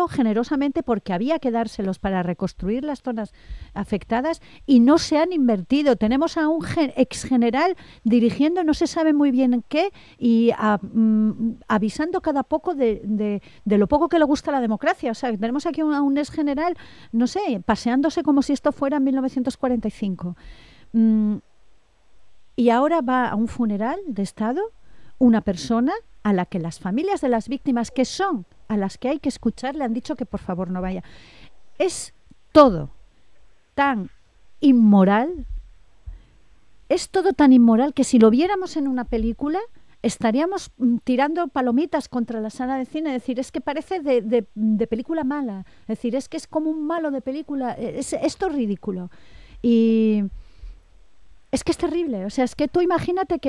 generosamente porque había que dárselos para reconstruir las zonas afectadas y no se han invertido. Tenemos a un ex general dirigiendo no se sabe muy bien qué y avisando cada poco de lo poco que le gusta la democracia. O sea, tenemos aquí a un ex general, no sé, paseándose como si esto fuera 1945. Y ahora va a un funeral de Estado una persona a la que las familias de las víctimas, que son a las que hay que escuchar, le han dicho que por favor no vaya. Es todo tan inmoral, que si lo viéramos en una película estaríamos tirando palomitas contra la sala de cine, es decir, es que parece de película mala, es decir, es que es como un malo de película, esto es ridículo. Y es que es terrible, o sea, es que tú imagínate,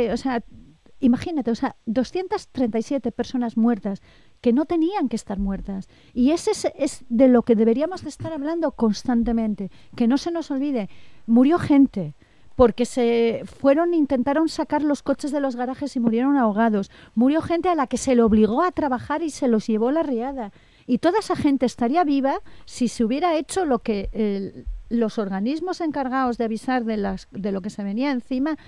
237 personas muertas que no tenían que estar muertas. Y ese es de lo que deberíamos de estar hablando constantemente, que no se nos olvide. Murió gente porque intentaron sacar los coches de los garajes y murieron ahogados. Murió gente a la que se le obligó a trabajar y se los llevó la riada. Y toda esa gente estaría viva si se hubiera hecho lo que los organismos encargados de avisar de lo que se venía encima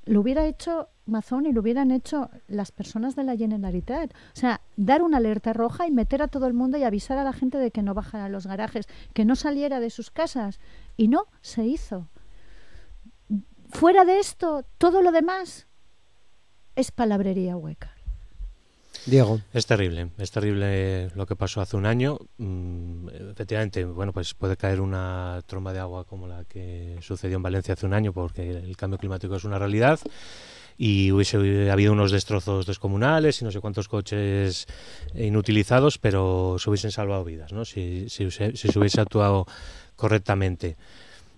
lo hubiera hecho Mazón y lo hubieran hecho las personas de la Generalitat. O sea, dar una alerta roja y meter a todo el mundo y avisar a la gente de que no bajara a los garajes, que no saliera de sus casas. Y no se hizo. Fuera de esto, todo lo demás es palabrería hueca. Diego. Es terrible lo que pasó hace un año. Efectivamente, bueno, pues puede caer una tromba de agua como la que sucedió en Valencia hace un año, porque el cambio climático es una realidad y hubiese habido unos destrozos descomunales y no sé cuántos coches inutilizados, pero se hubiesen salvado vidas, ¿no? Si se hubiese actuado correctamente.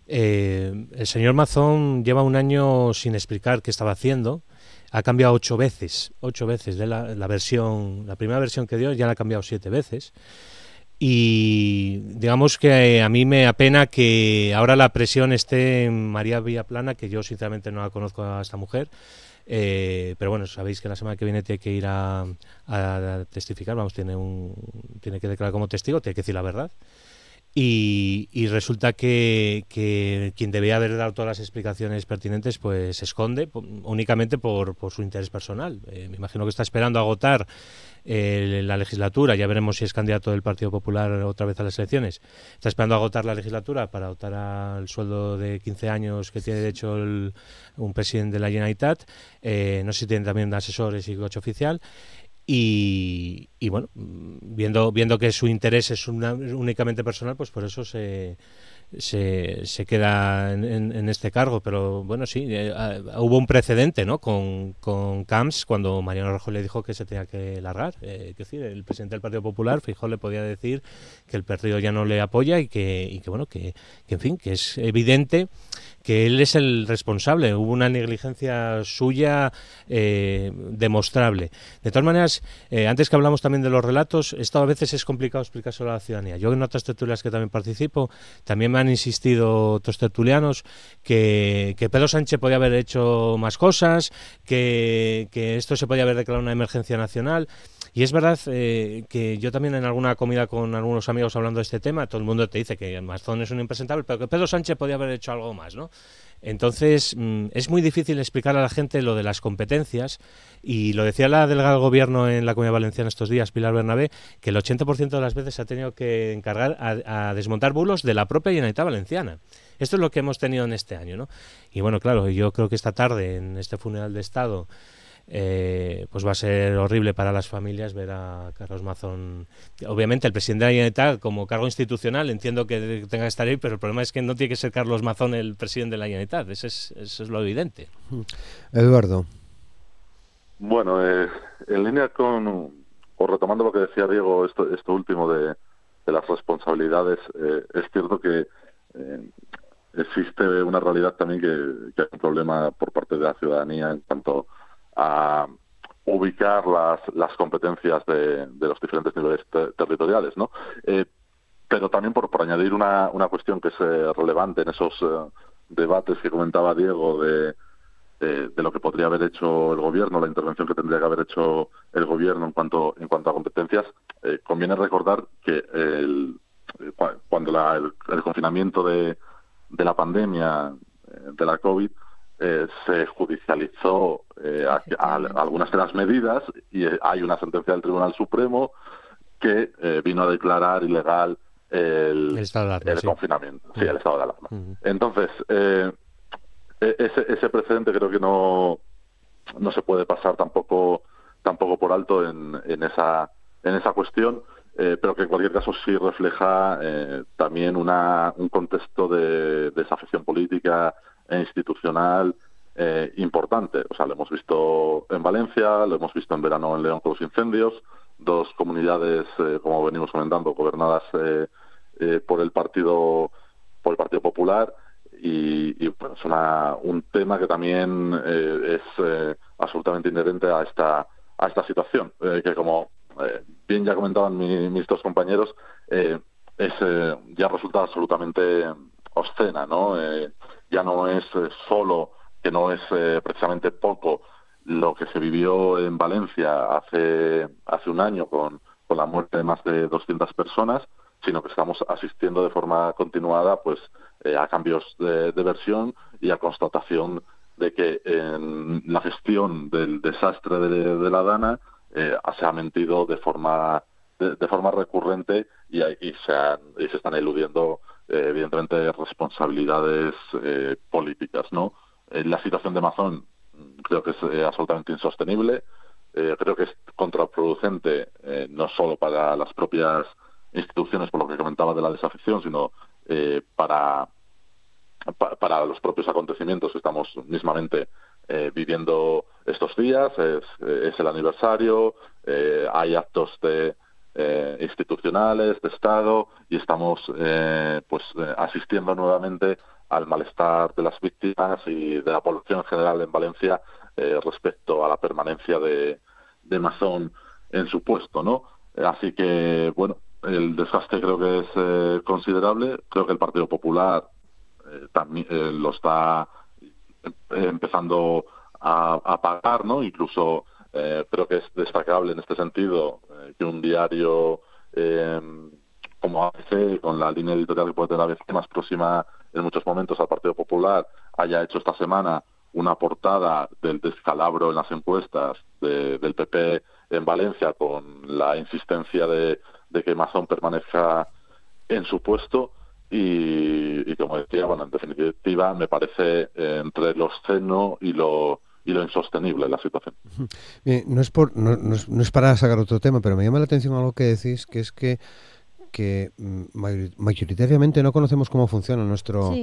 El señor Mazón lleva un año sin explicar qué estaba haciendo. Ha cambiado 8 veces de la primera versión que dio, ya la ha cambiado 7 veces. Y digamos que a mí me apena que ahora la presión esté en María Villaplana, que yo sinceramente no la conozco a esta mujer, pero bueno, sabéis que la semana que viene tiene que ir a testificar, tiene que declarar como testigo, tiene que decir la verdad. Y resulta que quien debía haber dado todas las explicaciones pertinentes pues se esconde únicamente por su interés personal. Me imagino que está esperando agotar la legislatura, ya veremos si es candidato del Partido Popular otra vez a las elecciones. Está esperando agotar la legislatura para optar al sueldo de 15 años que tiene derecho un presidente de la Generalitat. No sé si tiene también asesores y coche oficial. Y bueno, viendo que su interés es únicamente personal, pues por eso se queda en este cargo. Pero bueno, sí, hubo un precedente, ¿no? con Camps, cuando Mariano Rajoy le dijo que se tenía que largar. Es decir, el presidente del Partido Popular, Feijóo, le podía decir que el partido ya no le apoya y que bueno, que en fin, que es evidente que él es el responsable. Hubo una negligencia suya demostrable. De todas maneras, antes que hablamos también de los relatos, esto a veces es complicado explicárselo a la ciudadanía. Yo en otras tertulias que también participo, también me han insistido otros tertulianos que Pedro Sánchez podía haber hecho más cosas, que esto se podía haber declarado una emergencia nacional. Y es verdad que yo también en alguna comida con algunos amigos hablando de este tema, todo el mundo te dice que Mazón es un impresentable, pero que Pedro Sánchez podía haber hecho algo más, ¿no? Entonces es muy difícil explicar a la gente lo de las competencias, y lo decía la delegada del Gobierno en la Comunidad Valenciana estos días, Pilar Bernabé, que el 80% de las veces se ha tenido que encargar a desmontar bulos de la propia Generalitat Valenciana. Esto es lo que hemos tenido en este año, ¿no? Y bueno, claro, yo creo que esta tarde, en este funeral de Estado, pues va a ser horrible para las familias ver a Carlos Mazón. Obviamente el presidente de la Generalitat, como cargo institucional, entiendo que tenga que estar ahí, pero el problema es que no tiene que ser Carlos Mazón el presidente de la Generalitat. Eso es lo evidente. Eduardo. Bueno, en línea o retomando lo que decía Diego, esto último de las responsabilidades, es cierto que existe una realidad también que hay un problema por parte de la ciudadanía en cuanto a ubicar las competencias de los diferentes niveles territoriales, ¿no? Pero también por añadir una cuestión que es relevante en esos debates que comentaba Diego de lo que podría haber hecho el gobierno, la intervención que tendría que haber hecho el gobierno en cuanto a competencias, conviene recordar que cuando el confinamiento de la pandemia de la COVID se judicializó algunas de las medidas, y hay una sentencia del Tribunal Supremo que vino a declarar ilegal el estado de alarma, el confinamiento, sí, el estado de alarma. Entonces, ese precedente creo que no se puede pasar tampoco por alto en esa cuestión, pero que en cualquier caso sí refleja también un contexto de desafección política e institucional importante. O sea, lo hemos visto en Valencia, lo hemos visto en verano en León con los incendios, dos comunidades, como venimos comentando, gobernadas por el Partido Popular, y bueno, es un tema que también es absolutamente inherente a esta situación, que como bien ya comentaban mis dos compañeros, ya resulta absolutamente obscena, ¿no? Ya no es solo que no es precisamente poco lo que se vivió en Valencia hace un año con la muerte de más de 200 personas, sino que estamos asistiendo de forma continuada pues a cambios de versión y a constatación de que en la gestión del desastre de la Dana se ha mentido de forma recurrente y se están eludiendo evidentemente responsabilidades políticas, ¿no? La situación de Mazón creo que es absolutamente insostenible, creo que es contraproducente no solo para las propias instituciones, por lo que comentaba de la desafección, sino para los propios acontecimientos que estamos mismamente viviendo estos días. Es el aniversario, hay actos institucionales, de Estado, y estamos asistiendo nuevamente al malestar de las víctimas y de la población en general en Valencia respecto a la permanencia de Mazón en su puesto, ¿no? Así que, bueno, el desgaste creo que es considerable. Creo que el Partido Popular también lo está empezando a pagar, ¿no? Incluso creo que es destacable en este sentido que un diario como ABC, con la línea editorial que puede tener ABC más próxima en muchos momentos al Partido Popular, haya hecho esta semana una portada del descalabro en las encuestas del PP en Valencia, con la insistencia de que Mazón permanezca en su puesto, y como decía, bueno, en definitiva me parece entre lo obsceno y lo insostenible la situación. No es para sacar otro tema, pero me llama la atención algo que decís, que es que mayoritariamente no conocemos cómo funciona nuestro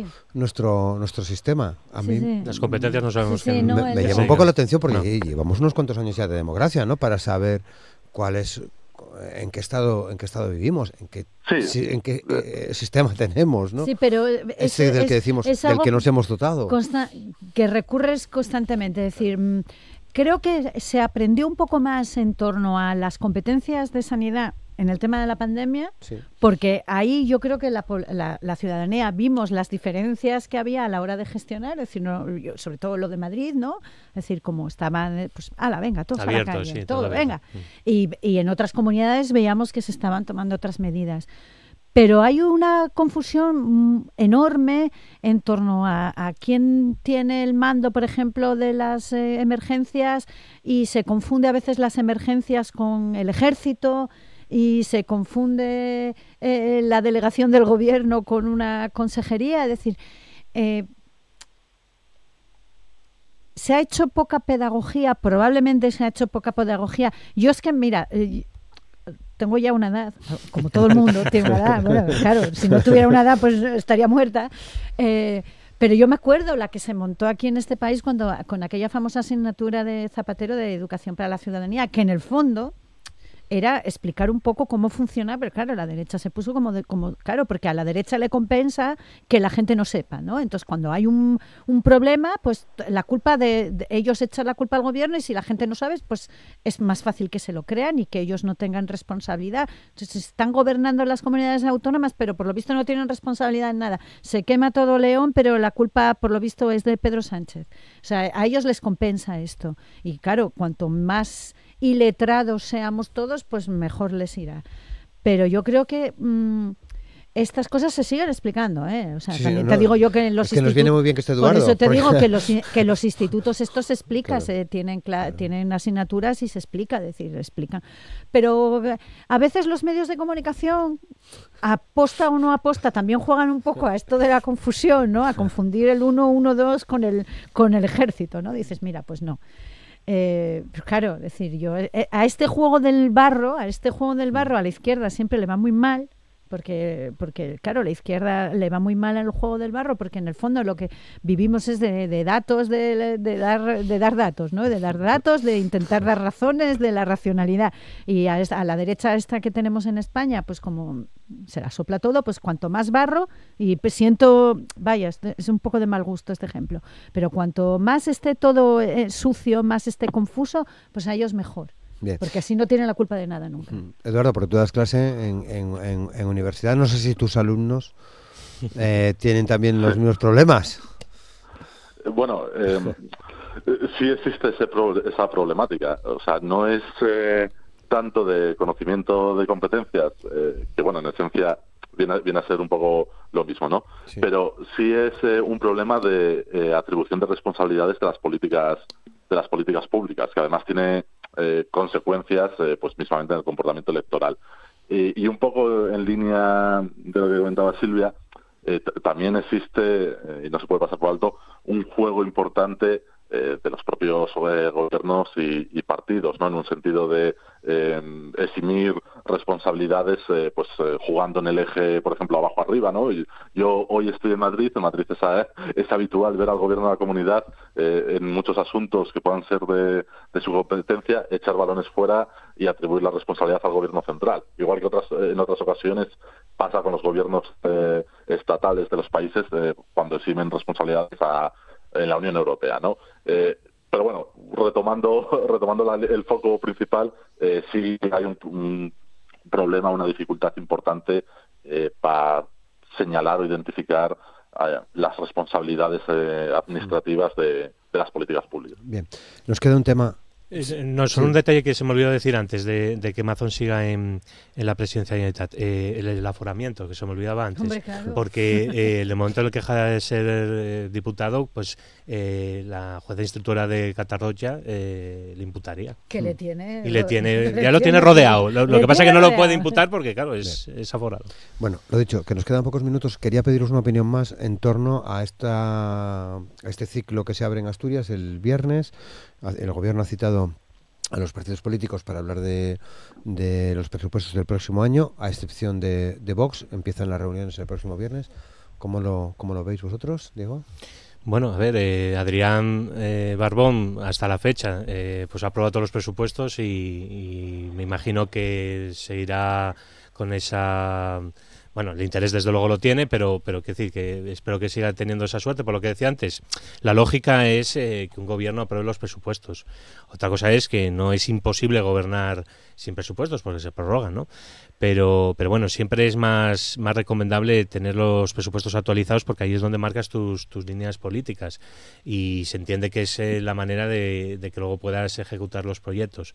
sistema. A mí las competencias no sabemos me llama un poco la atención porque llevamos unos cuantos años ya de democracia, ¿no? Para saber en qué estado vivimos, en qué sistema tenemos, ¿no? Sí, pero del que decimos, del que nos hemos dotado. Que recurres constantemente, es decir, creo que se aprendió un poco más en torno a las competencias de sanidad en el tema de la pandemia, porque ahí yo creo que la ciudadanía vimos las diferencias que había a la hora de gestionar, es decir, sobre todo lo de Madrid, ¿no? Es decir, como estaban, pues, venga, todos abiertos, a la calle, todo, venga. Y en otras comunidades veíamos que se estaban tomando otras medidas. Pero hay una confusión enorme en torno a quién tiene el mando, por ejemplo, de las emergencias, y se confunde a veces las emergencias con el ejército, y se confunde la delegación del gobierno con una consejería. Es decir, se ha hecho poca pedagogía, probablemente se ha hecho poca pedagogía. Yo es que, mira, tengo ya una edad, como todo el mundo tiene una edad, bueno, claro, si no tuviera una edad pues estaría muerta, pero yo me acuerdo la que se montó aquí en este país con aquella famosa asignatura de Zapatero de Educación para la Ciudadanía, que en el fondo era explicar un poco cómo funciona, pero claro, la derecha se puso claro, porque a la derecha le compensa que la gente no sepa, ¿no? Entonces, cuando hay un problema, pues la culpa de ellos echan la culpa al gobierno, y si la gente no sabe, pues es más fácil que se lo crean y que ellos no tengan responsabilidad. Entonces, están gobernando las comunidades autónomas, pero por lo visto no tienen responsabilidad en nada. Se quema todo León, pero la culpa, por lo visto, es de Pedro Sánchez. O sea, a ellos les compensa esto. Y claro, cuanto más iletrados seamos todos, pues mejor les irá. Pero yo creo que estas cosas se siguen explicando, ¿eh? O sea, Sí, también no, te digo yo que en los es que nos viene muy bien que esté Eduardo. Por eso te porque... digo que los institutos estos se explican, Claro. tienen asignaturas y se explica, es decir, explican. Pero a veces los medios de comunicación, aposta o no aposta, también juegan un poco a esto de la confusión, ¿no? A confundir el 112 con el ejército, ¿no? Dices, mira, pues no. Claro, es decir, yo a este juego del barro, a la izquierda siempre le va muy mal, porque claro, a la izquierda le va muy mal el juego del barro, porque en el fondo lo que vivimos es de datos, de dar datos, ¿no? De dar datos, de intentar dar razones, de la racionalidad. Y a la derecha esta que tenemos en España, pues como se la sopla todo, pues cuanto más barro, y siento, vaya, es un poco de mal gusto este ejemplo, pero cuanto más esté todo sucio, más esté confuso, pues a ellos mejor. Bien. Porque así no tienen la culpa de nada nunca. Eduardo, porque tú das clase en universidad, no sé si tus alumnos tienen también los mismos problemas. Bueno, sí existe esa problemática. O sea, no es tanto de conocimiento de competencias, que bueno, en esencia viene a ser un poco lo mismo, ¿no? Sí. Pero sí es un problema de atribución de responsabilidades de las políticas públicas, que además tiene consecuencias pues mismamente en el comportamiento electoral. Y un poco en línea de lo que comentaba Silvia, también existe, y no se puede pasar por alto, un juego importante de los propios gobiernos y partidos, ¿no? En un sentido de eximir responsabilidades, jugando en el eje, por ejemplo, abajo arriba, ¿no? Y yo hoy estoy en Madrid es habitual ver al gobierno de la comunidad en muchos asuntos que puedan ser de su competencia, echar balones fuera y atribuir la responsabilidad al gobierno central. Igual que en otras ocasiones pasa con los gobiernos estatales de los países cuando eximen responsabilidades en la Unión Europea, ¿no? Pero bueno, retomando el foco principal, sí hay un problema, una dificultad importante para señalar o identificar las responsabilidades administrativas de las políticas públicas. Bien, nos queda un tema. No, solo un detalle que se me olvidó decir antes de que Mazón siga en la presidencia de la Generalitat, el aforamiento, que se me olvidaba antes. Hombre, claro. Porque el momento en el que deja de ser diputado, pues la jueza instructora de Catarroja le imputaría. Que le tiene... Y ya lo tiene rodeado. Lo que pasa es que no lo puede imputar porque, claro, es aforado. Bueno, lo dicho, que nos quedan pocos minutos. Quería pediros una opinión más en torno a este ciclo que se abre en Asturias el viernes. El gobierno ha citado a los partidos políticos para hablar de los presupuestos del próximo año, a excepción de Vox. Empiezan las reuniones el próximo viernes. ¿Cómo lo veis vosotros, Diego? Bueno, a ver, Adrián Barbón hasta la fecha pues ha aprobado todos los presupuestos y me imagino que se irá con esa... Bueno, el interés desde luego lo tiene, pero quiero decir que espero que siga teniendo esa suerte. Por lo que decía antes, la lógica es que un gobierno apruebe los presupuestos. Otra cosa es que no es imposible gobernar sin presupuestos porque se prorrogan, ¿no? Pero bueno, siempre es más recomendable tener los presupuestos actualizados porque ahí es donde marcas tus líneas políticas y se entiende que es la manera de que luego puedas ejecutar los proyectos.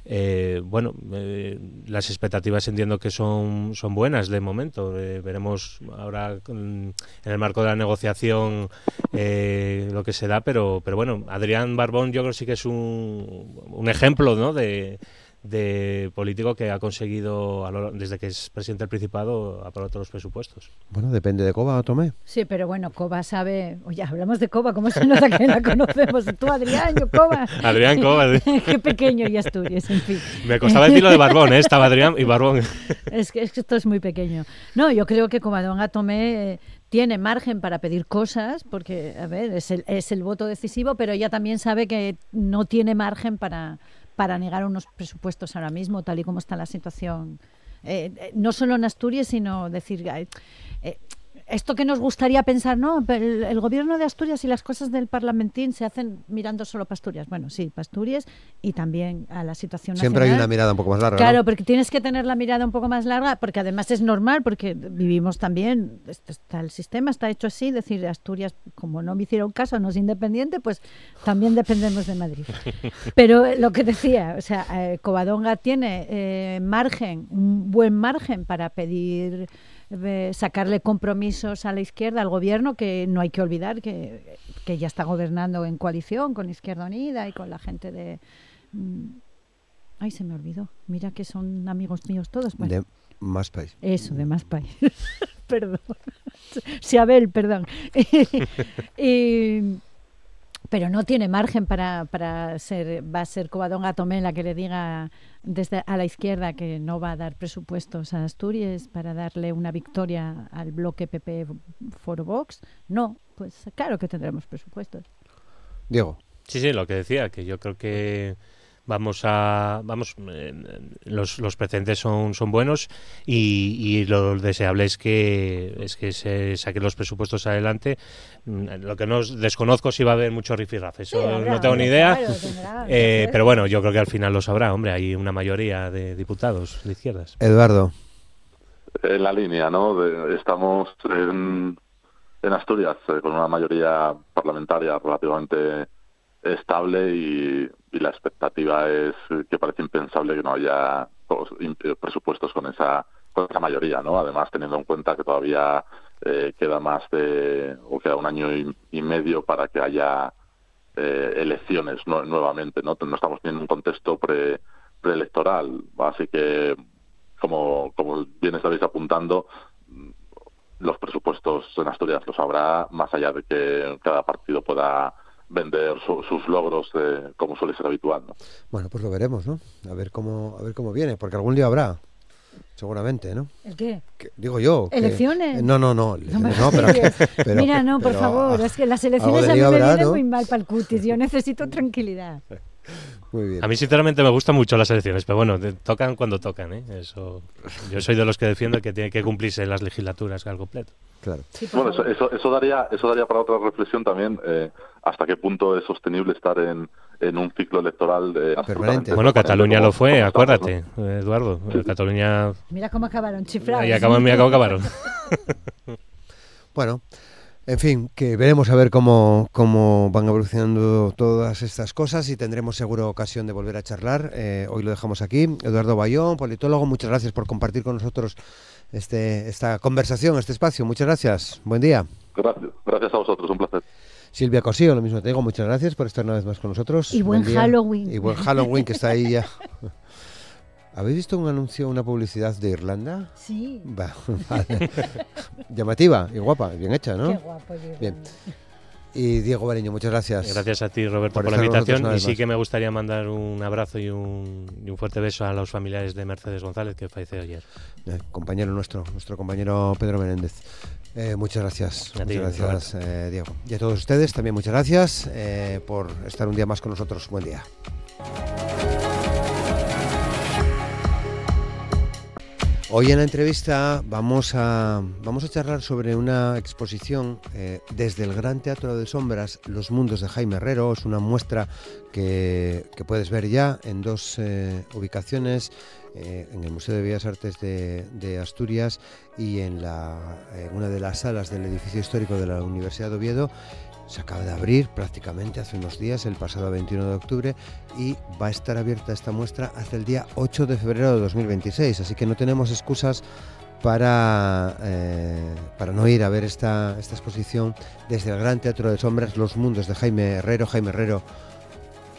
Las expectativas entiendo que son buenas de momento. Veremos ahora en el marco de la negociación lo que se da, pero bueno, Adrián Barbón yo creo que sí que es un ejemplo, ¿no? de político que ha conseguido, desde que es presidente del Principado, aprobar todos los presupuestos. Bueno, depende de Coba o Tomé. Sí, pero bueno, Coba sabe... Oye, hablamos de Coba, ¿cómo se nota que la conocemos? Tú, Adrián, yo, Coba. Adrián Coba. Qué pequeño y Asturias, en fin. Me costaba decirlo de Barbón, estaba Adrián y Barbón. Es que esto es muy pequeño. No, yo creo que Covadonga Tomé... tiene margen para pedir cosas, porque, a ver, es el voto decisivo, pero ella también sabe que no tiene margen para para negar unos presupuestos ahora mismo, tal y como está la situación, no solo en Asturias, sino decir... esto que nos gustaría pensar, ¿no? El gobierno de Asturias y las cosas del Parlamentín se hacen mirando solo para Asturias. Bueno, sí, para Asturias y también a la situación Siempre nacional. hay una mirada un poco más larga, Claro, ¿no? porque tienes que tener la mirada un poco más larga, porque además es normal, porque vivimos también, el sistema está hecho así, decir, Asturias, como no me hicieron caso, no es independiente, pues también dependemos de Madrid. Pero lo que decía, o sea, Covadonga tiene margen, un buen margen para pedir... sacarle compromisos a la izquierda, al gobierno, que no hay que olvidar que ya está gobernando en coalición con Izquierda Unida y con la gente de... Ay, se me olvidó. Mira que son amigos míos todos. Bueno, De Más País. eso, de Más País. Perdón. Siabel, perdón. Pero no tiene margen para ser, va a ser Covadonga Tomé la que le diga desde a la izquierda que no va a dar presupuestos a Asturias para darle una victoria al bloque PP Foro Vox. No, pues claro que tendremos presupuestos. Diego. Sí, lo que decía, que yo creo que los precedentes son buenos y lo deseable es que se saquen los presupuestos adelante. Lo que no desconozco si va a haber mucho rifirrafe, eso Sí, habrá, no tengo ni idea, claro, tendrá, pero bueno, yo creo que al final lo sabrá, hombre, hay una mayoría de diputados de izquierdas. Eduardo. En la línea, ¿no? Estamos en Asturias con una mayoría parlamentaria relativamente estable y la expectativa es que parece impensable que no haya presupuestos con esa mayoría, ¿no? Además, teniendo en cuenta que todavía queda queda un año y medio para que haya elecciones nuevamente, ¿no? No estamos en un contexto preelectoral, así que como bien estabais apuntando, los presupuestos en Asturias los habrá, más allá de que cada partido pueda vender sus logros como suele ser habitual, ¿no? Bueno, pues lo veremos, ¿no? A ver cómo viene, porque algún día habrá, seguramente, ¿no? ¿El qué? Digo yo. ¿Elecciones? No, elecciones no, pero mira, no, por favor, es que las elecciones a mí me vienen muy mal para el cutis, yo necesito tranquilidad. Muy bien. A mí sinceramente me gustan mucho las elecciones, pero bueno, tocan cuando tocan, ¿eh? Eso, yo soy de los que defiendo que tiene que cumplirse las legislaturas al completo. Claro. Sí, bueno, eso daría para otra reflexión también, hasta qué punto es sostenible estar en un ciclo electoral permanente. Bueno, Cataluña lo fue, acuérdate, ¿no? Eduardo. Sí. Cataluña... Mira cómo acabaron, chiflados. Mira cómo acabaron. Bueno, en fin, que veremos a ver cómo van evolucionando todas estas cosas y tendremos seguro ocasión de volver a charlar. Hoy lo dejamos aquí. Eduardo Bayón, politólogo, muchas gracias por compartir con nosotros esta conversación, este espacio. Muchas gracias. Buen día. Gracias a vosotros, un placer. Silvia Cosío, lo mismo te digo, muchas gracias por estar una vez más con nosotros. Y buen Halloween. Y buen Halloween, que está ahí ya. ¿Habéis visto un anuncio, una publicidad de Irlanda? Sí. Vale. Llamativa y guapa, bien hecha, ¿no? Qué guapo, Diego. Bien. Y Diego Bariño, muchas gracias. Gracias a ti, Roberto, por la invitación. Y sí que me gustaría mandar un abrazo y un fuerte beso a los familiares de Mercedes González, que falleció ayer. Compañero nuestro compañero Pedro Menéndez. Muchas gracias. Muchas gracias, Diego. Y a todos ustedes también muchas gracias por estar un día más con nosotros. Buen día. Hoy en la entrevista vamos a charlar sobre una exposición desde el Gran Teatro de Sombras, Los Mundos de Jaime Herrero. Es una muestra que puedes ver ya en dos ubicaciones, en el Museo de Bellas Artes de Asturias y en una de las salas del edificio histórico de la Universidad de Oviedo. Se acaba de abrir prácticamente hace unos días, el pasado 21 de octubre, y va a estar abierta esta muestra hasta el día 8 de febrero de 2026, así que no tenemos excusas para no ir a ver esta exposición desde el Gran Teatro de Sombras, Los Mundos de Jaime Herrero. Jaime Herrero,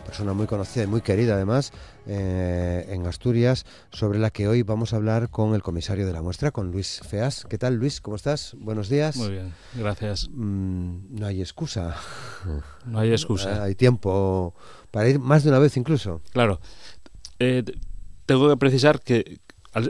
persona muy conocida y muy querida además en Asturias, sobre la que hoy vamos a hablar con el comisario de la muestra, con Luis Feas. ¿Qué tal, Luis? ¿Cómo estás? Buenos días. Muy bien, gracias. No hay excusa. No hay excusa. Hay tiempo para ir más de una vez incluso. Claro. Tengo que precisar que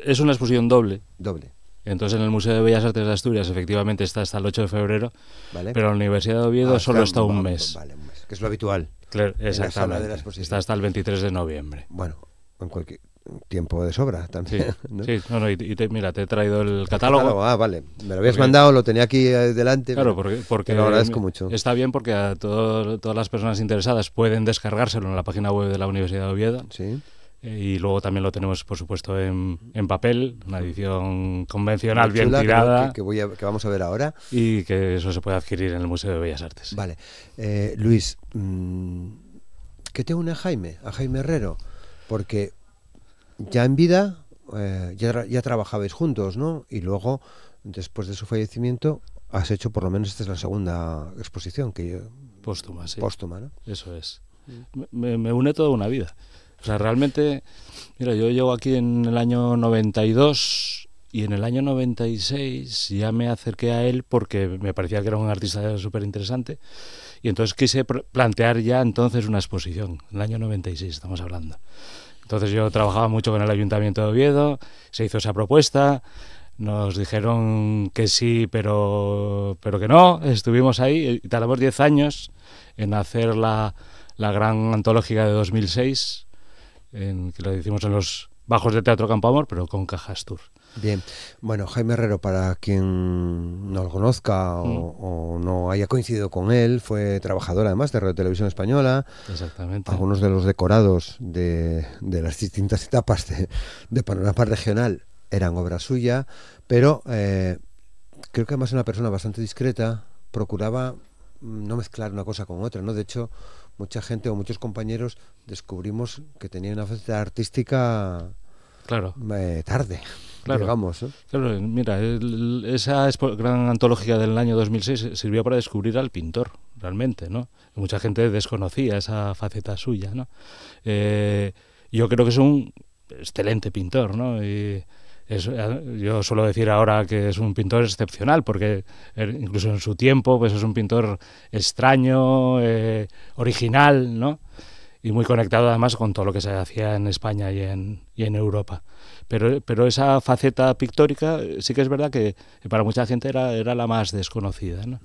es una exposición doble. Doble. Entonces en el Museo de Bellas Artes de Asturias efectivamente está hasta el 8 de febrero, ¿vale? Pero en la Universidad de Oviedo solo está un mes. Vale, un mes, que es lo habitual. Claro, en la sala exactamente. de la exposición. Está hasta el 23 de noviembre. Bueno, en cualquier tiempo de sobra también. Sí, ¿no? sí, mira, te he traído el catálogo. Ah, vale. Me lo habías Porque- mandado, lo tenía aquí delante. Claro, pero porque te lo agradezco mucho. está bien porque a todas las personas interesadas pueden descargárselo en la página web de la Universidad de Oviedo. Sí. Y luego también lo tenemos, por supuesto, en papel, una edición convencional, Muy bien chula, tirada, que vamos a ver ahora. y que eso se puede adquirir en el Museo de Bellas Artes. Vale. Luis, ¿qué te une a Jaime Herrero? Porque ya en vida ya trabajabais juntos, ¿no? Y luego, después de su fallecimiento, has hecho, por lo menos esta es la segunda exposición Póstuma, sí. póstuma, ¿no? Eso es. Me une toda una vida. O sea, realmente, mira, yo llego aquí en el año 92 y en el año 96 ya me acerqué a él porque me parecía que era un artista súper interesante y entonces quise plantear ya entonces una exposición, en el año 96 estamos hablando. Entonces yo trabajaba mucho con el Ayuntamiento de Oviedo, se hizo esa propuesta, nos dijeron que sí, pero que no, estuvimos ahí y tardamos 10 años en hacer la gran antológica de 2006, que lo hicimos en los bajos de Teatro Campoamor, pero con Cajas Tour. Bien, bueno, Jaime Herrero, para quien no lo conozca o no haya coincidido con él, fue trabajador además de Radio Televisión Española. Exactamente. Algunos de los decorados de las distintas etapas de Panorama Regional eran obra suya, pero creo que además era una persona bastante discreta, procuraba no mezclar una cosa con otra, ¿no? De hecho, mucha gente o muchos compañeros descubrimos que tenía una faceta artística Claro. Tarde, Claro. digamos, ¿no? Claro, mira, esa gran antología del año 2006 sirvió para descubrir al pintor, realmente, ¿no? Mucha gente desconocía esa faceta suya, ¿no? Yo creo que es un excelente pintor, ¿no? Y yo suelo decir ahora que es un pintor excepcional, porque incluso en su tiempo pues es un pintor extraño, original, ¿no? Y muy conectado además con todo lo que se hacía en España y en Europa. Pero esa faceta pictórica sí que es verdad que para mucha gente era la más desconocida, ¿no?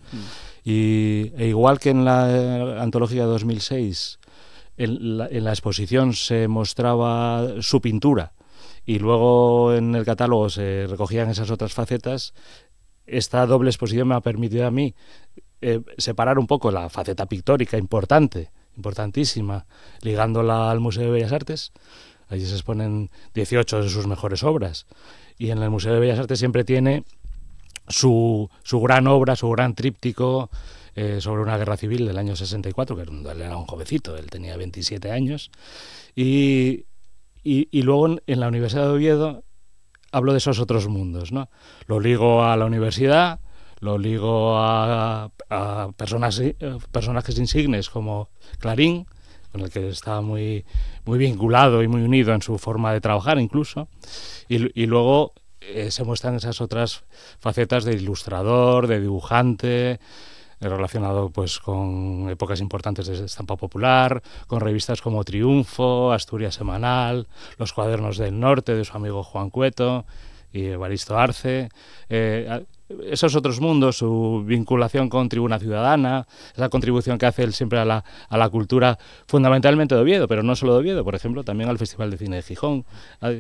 E igual que en la antología 2006, en la exposición se mostraba su pintura y luego en el catálogo se recogían esas otras facetas, esta doble exposición me ha permitido a mí separar un poco la faceta pictórica importantísima, ligándola al Museo de Bellas Artes. Allí se exponen 18 de sus mejores obras y en el Museo de Bellas Artes siempre tiene su gran obra, su gran tríptico sobre una guerra civil del año 64, que él era un jovencito, él tenía 27 años, y luego en la Universidad de Oviedo hablo de esos otros mundos, ¿no? Lo ligo a la universidad, lo ligo a personajes insignes como Clarín, con el que estaba muy vinculado y muy unido en su forma de trabajar incluso, y luego se muestran esas otras facetas de ilustrador, de dibujante, relacionado pues con épocas importantes de estampa popular, con revistas como Triunfo, Asturias Semanal, Los Cuadernos del Norte de su amigo Juan Cueto y Evaristo Arce, esos otros mundos, su vinculación con Tribuna Ciudadana, esa contribución que hace él siempre a la cultura, fundamentalmente de Oviedo, pero no solo de Oviedo, por ejemplo, también al Festival de Cine de Gijón.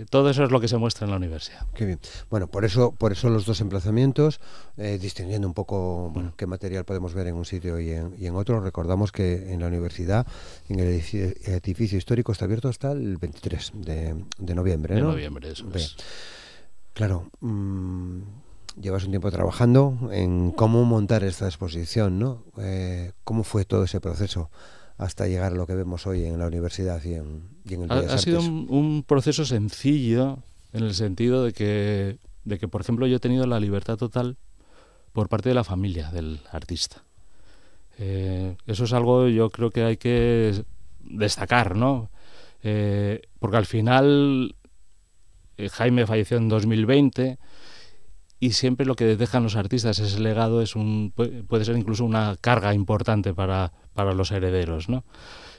Todo eso es lo que se muestra en la universidad. Qué bien. Bueno, por eso los dos emplazamientos, distinguiendo un poco qué material podemos ver en un sitio y en otro. Recordamos que en la universidad, en el edificio histórico, está abierto hasta el 23 de noviembre, ¿no? De noviembre, eso es. Claro, llevas un tiempo trabajando en cómo montar esta exposición, ¿no? ¿Cómo fue todo ese proceso hasta llegar a lo que vemos hoy en la universidad y en el Bellas Artes? Ha sido un proceso sencillo en el sentido de que, por ejemplo, yo he tenido la libertad total por parte de la familia del artista. Eso es algo yo creo que hay que destacar, ¿no? Porque al final Jaime falleció en 2020 y siempre lo que dejan los artistas, ese legado, puede ser incluso una carga importante para los herederos, ¿no?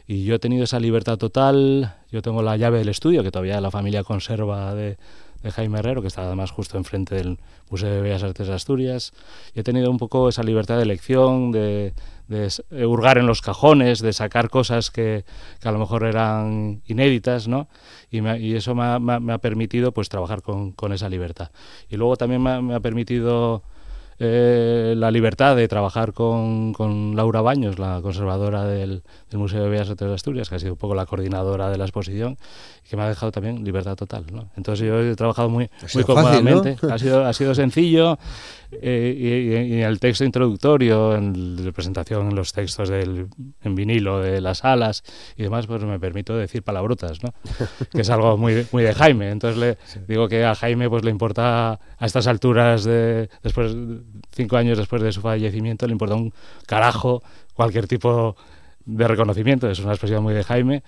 Y yo he tenido esa libertad total. Yo tengo la llave del estudio, que todavía la familia conserva, de Jaime Herrero, que está además justo enfrente del Museo de Bellas Artes de Asturias. Y he tenido un poco esa libertad de elección, de hurgar en los cajones, de sacar cosas que a lo mejor eran inéditas, ¿no? Y eso me ha permitido pues trabajar con esa libertad. Y luego también me ha permitido la libertad de trabajar con Laura Baños, la conservadora del Museo de Bellas Artes de Asturias, que ha sido un poco la coordinadora de la exposición, y que me ha dejado también libertad total, ¿no? Entonces yo he trabajado muy cómodamente, fácil, ¿no? ha sido sencillo, y el texto introductorio, en la presentación, en los textos en vinilo de las salas y demás, pues me permito decir palabrotas, ¿no? Que es algo muy de Jaime. Entonces digo que a Jaime pues le importa, a estas alturas, después 5 años después de su fallecimiento, le importa un carajo cualquier tipo de reconocimiento. Es una expresión muy de Jaime,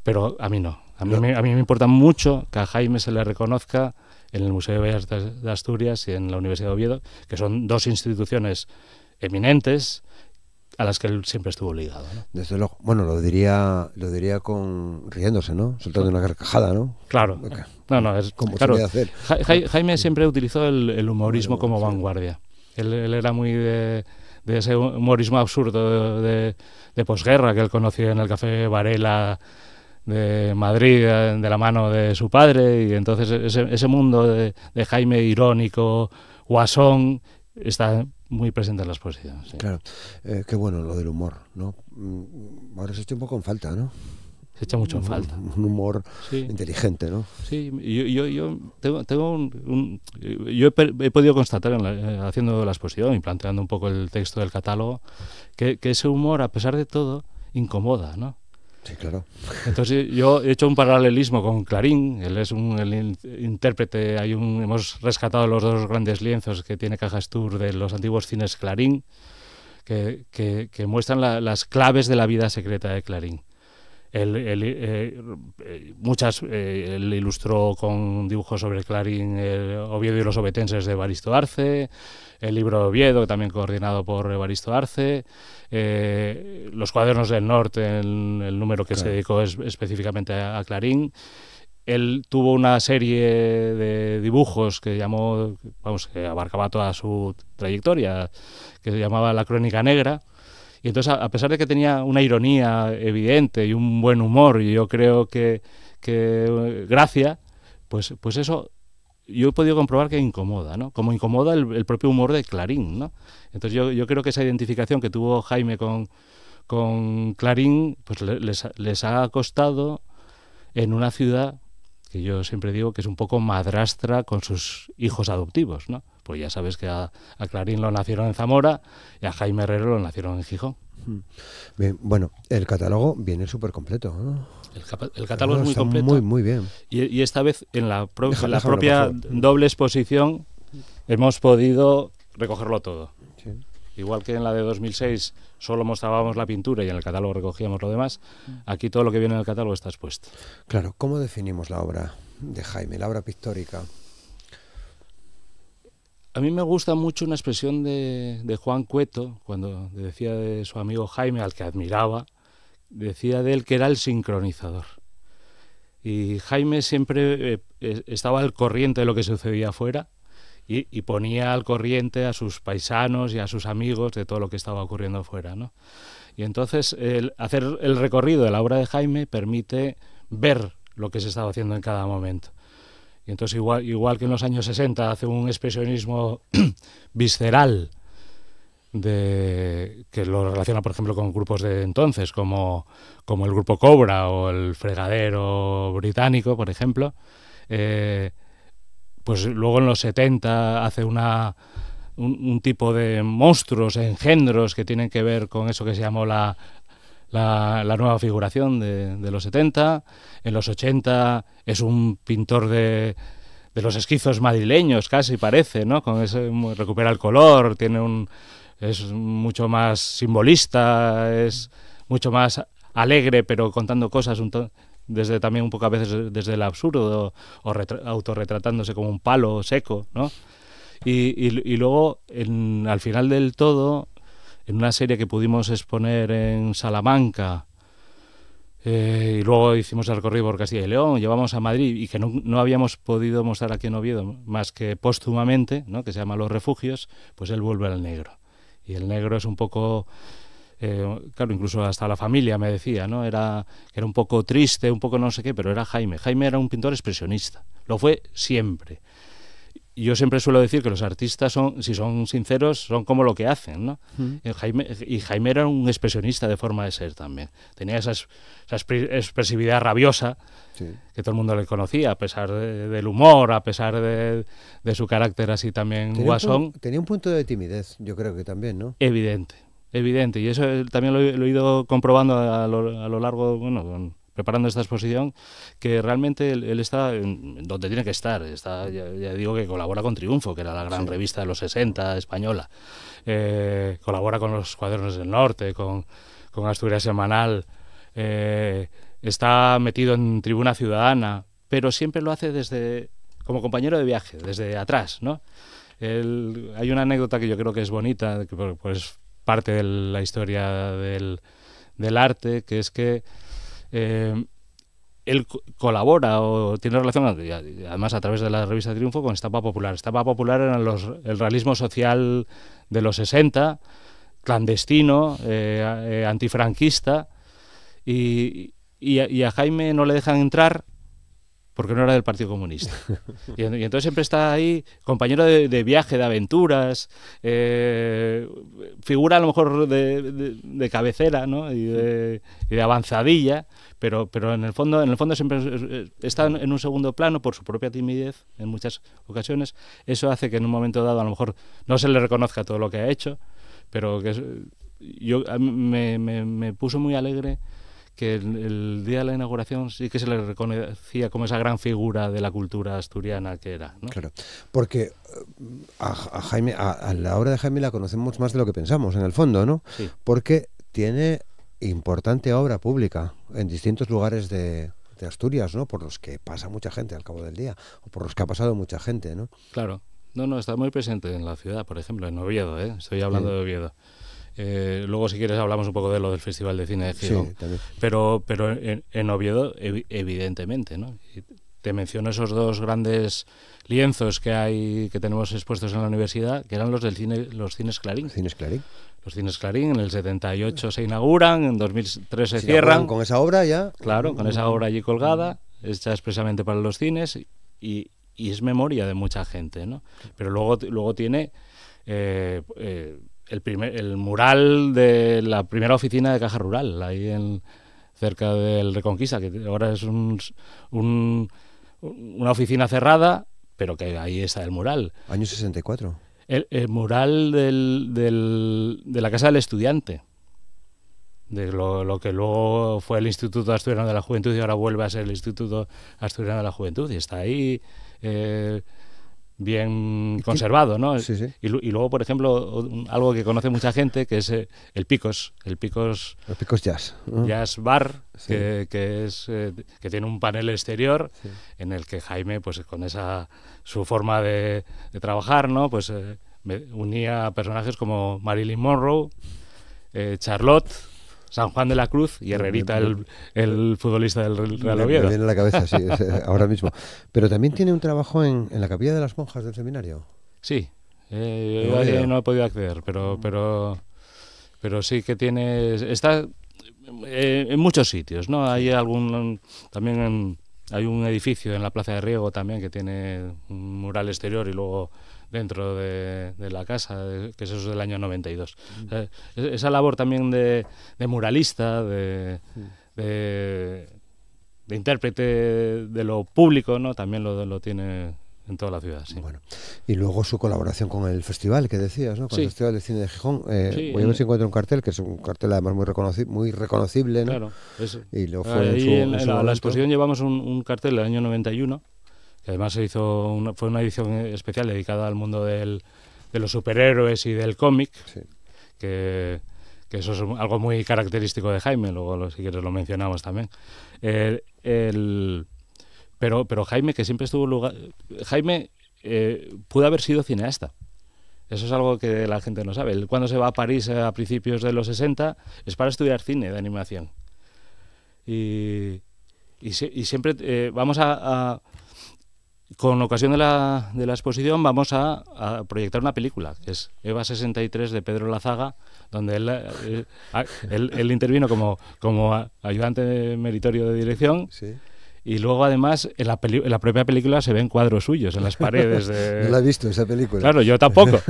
pero a mí no. A mí me importa mucho que a Jaime se le reconozca en el Museo de Bellas Artes de Asturias y en la Universidad de Oviedo, que son dos instituciones eminentes a las que él siempre estuvo ligado, ¿no? Desde luego. Bueno, lo diría riéndose, ¿no? Soltando una carcajada, ¿no? Claro. Okay. No, es como claro. hacer. Jaime siempre utilizó el humorismo como vanguardia. Él era muy de ese humorismo absurdo de posguerra que él conoció en el Café Varela de Madrid, de la mano de su padre, y entonces ese mundo de Jaime irónico, guasón, está muy presente en la exposición. Sí. Claro, qué bueno lo del humor, ¿no? Ahora se echa un poco en falta, ¿no? Se echa mucho en falta. Un humor inteligente, ¿no? Sí, yo he podido constatar haciendo la exposición y planteando un poco el texto del catálogo que ese humor, a pesar de todo, incomoda, ¿no? Sí, claro. Entonces yo he hecho un paralelismo con Clarín. Él es el intérprete. Hemos rescatado los dos grandes lienzos que tiene Caja Astur de los antiguos cines Clarín, que muestran las claves de la vida secreta de Clarín. Él ilustró con dibujos sobre Clarín Oviedo y los obetenses de Evaristo Arce, el libro de Oviedo, también coordinado por Evaristo Arce, los cuadernos del norte, el número que se dedicó específicamente a Clarín. Él tuvo una serie de dibujos que abarcaba toda su trayectoria, que se llamaba La Crónica Negra. Y entonces, a pesar de que tenía una ironía evidente y un buen humor, y yo creo que gracia, pues eso yo he podido comprobar que incomoda, ¿no? Como incomoda el propio humor de Clarín, ¿no? Entonces yo creo que esa identificación que tuvo Jaime con Clarín, pues les ha costado en una ciudad que yo siempre digo que es un poco madrastra con sus hijos adoptivos, ¿no? Pues ya sabes que a Clarín lo nacieron en Zamora y a Jaime Herrero lo nacieron en Gijón. Bien, bueno, el catálogo viene súper completo, ¿no? El catálogo es muy completo. Muy bien. Y esta vez en la propia doble exposición hemos podido recogerlo todo. Sí. Igual que en la de 2006 solo mostrábamos la pintura y en el catálogo recogíamos lo demás, aquí todo lo que viene en el catálogo está expuesto. Claro, ¿cómo definimos la obra de Jaime, la obra pictórica? A mí me gusta mucho una expresión de Juan Cueto, cuando decía de su amigo Jaime, al que admiraba, decía de él que era el sincronizador. Y Jaime siempre estaba al corriente de lo que sucedía afuera y ponía al corriente a sus paisanos y a sus amigos de todo lo que estaba ocurriendo afuera, ¿no? Y entonces hacer el recorrido de la obra de Jaime permite ver lo que se estaba haciendo en cada momento. Y entonces igual que en los años 60 hace un expresionismo visceral que lo relaciona, por ejemplo, con grupos de entonces, como el grupo Cobra o el Fregadero británico, por ejemplo. Pues luego en los 70 hace un tipo de monstruos, engendros que tienen que ver con eso que se llamó la nueva figuración de los 70. En los 80 es un pintor de los esquizos madrileños, casi parece, ¿no? Con ese, recupera el color, es mucho más simbolista, es mucho más alegre, pero contando cosas desde también un poco a veces desde el absurdo o autorretratándose como un palo seco, ¿no? Y luego al final del todo, en una serie que pudimos exponer en Salamanca, y luego hicimos el recorrido por Castilla y León, llevamos a Madrid y que no habíamos podido mostrar aquí en Oviedo más que póstumamente, ¿no? Que se llama Los Refugios, pues él vuelve al negro. Y el negro es un poco claro, incluso hasta la familia me decía, ¿no? Era un poco triste, un poco no sé qué, pero era Jaime. Jaime era un pintor expresionista, lo fue siempre. Yo siempre suelo decir que los artistas si son sinceros, son como lo que hacen, ¿no? Jaime era un expresionista de forma de ser también. Tenía esa expresividad rabiosa, sí, que todo el mundo le conocía, a pesar del humor, a pesar de su carácter así también guasón. Tenía un punto de timidez, yo creo que también, ¿no? Evidente. Y eso también lo he ido comprobando a lo largo, bueno, preparando esta exposición, que realmente él está donde tiene que estar. Ya digo que colabora con Triunfo, que era la gran revista de los 60 española. Colabora con los Cuadernos del Norte, con Asturias Semanal. Está metido en Tribuna Ciudadana, pero siempre lo hace como compañero de viaje, desde atrás, ¿no? Hay una anécdota que yo creo que es bonita, que pues parte de la historia del arte, que es que él colabora o tiene relación, además a través de la revista Triunfo, con Estampa Popular. Estampa Popular era el realismo social de los 60, clandestino, antifranquista, y a Jaime no le dejan entrar porque no era del Partido Comunista. Y entonces siempre está ahí, compañero de viaje, de aventuras, figura a lo mejor de cabecera, ¿no? y de avanzadilla, pero en el fondo siempre está en un segundo plano por su propia timidez en muchas ocasiones. Eso hace que en un momento dado a lo mejor no se le reconozca todo lo que ha hecho, pero que me puso muy alegre que el día de la inauguración sí que se le reconocía como esa gran figura de la cultura asturiana que era, ¿no? Claro, porque a Jaime, a la obra de Jaime la conocemos más de lo que pensamos, en el fondo, ¿no? Sí. Porque tiene importante obra pública en distintos lugares de Asturias, ¿no? Por los que pasa mucha gente al cabo del día, o por los que ha pasado mucha gente, ¿no? Claro. No, está muy presente en la ciudad, por ejemplo, en Oviedo, ¿eh? Estoy hablando de Oviedo. Luego, si quieres, hablamos un poco de lo del Festival de Cine de Gijón. Sí, también. Pero en Oviedo, evidentemente, ¿no? Y te menciono esos dos grandes lienzos que tenemos expuestos en la universidad, que eran los cines Clarín. ¿Cines Clarín? Los cines Clarín, en el 78 se inauguran, en 2003 se cierran. Con esa obra ya. Claro, con esa obra allí colgada, hecha expresamente para los cines, y es memoria de mucha gente, ¿no? Pero luego tiene el mural de la primera oficina de Caja Rural, ahí cerca del Reconquista, que ahora es una oficina cerrada, pero que ahí está el mural. Año 64. El mural de la Casa del Estudiante, de lo que luego fue el Instituto Asturiano de la Juventud y ahora vuelve a ser el Instituto Asturiano de la Juventud, y está ahí bien conservado, ¿no? Sí, sí. Y luego, por ejemplo, algo que conoce mucha gente, que es el Picos Jazz, Jazz Bar, sí, que tiene un panel exterior, sí, en el que Jaime, pues con su forma de trabajar, ¿no? Pues unía a personajes como Marilyn Monroe, Charlotte, San Juan de la Cruz y Herrerita, el futbolista del Real Oviedo. Me viene a la cabeza, sí, ahora mismo. Pero también tiene un trabajo en la capilla de las monjas del seminario. Sí, yo no he podido acceder, pero sí que está en muchos sitios, ¿no? Hay también hay un edificio en la Plaza de Riego también que tiene un mural exterior y luego dentro de la casa, que eso es del año 92. Esa labor también de muralista, de intérprete de lo público, ¿no? También lo tiene en toda la ciudad. Sí. Bueno, y luego su colaboración con el festival que decías, ¿no? Con sí, el Festival de Cine de Gijón. Sí, voy a ver si encuentro un cartel, que es un cartel además muy reconocible, ¿no? Claro. Y lo fue en la exposición llevamos un cartel del año 91, que además fue una edición especial dedicada al mundo de los superhéroes y del cómic, sí, que eso es algo muy característico de Jaime, luego si quieres lo mencionamos también. Pero Jaime, que siempre estuvo Jaime pudo haber sido cineasta. Eso es algo que la gente no sabe. Él, cuando se va a París a principios de los 60 es para estudiar cine de animación. Y siempre vamos a con ocasión de la exposición vamos a proyectar una película, que es Eva 63 de Pedro Lazaga, donde él intervino como ayudante meritorio de dirección. Sí. Y luego, además, en la propia película se ven cuadros suyos en las paredes. No la he visto, esa película. Claro, yo tampoco.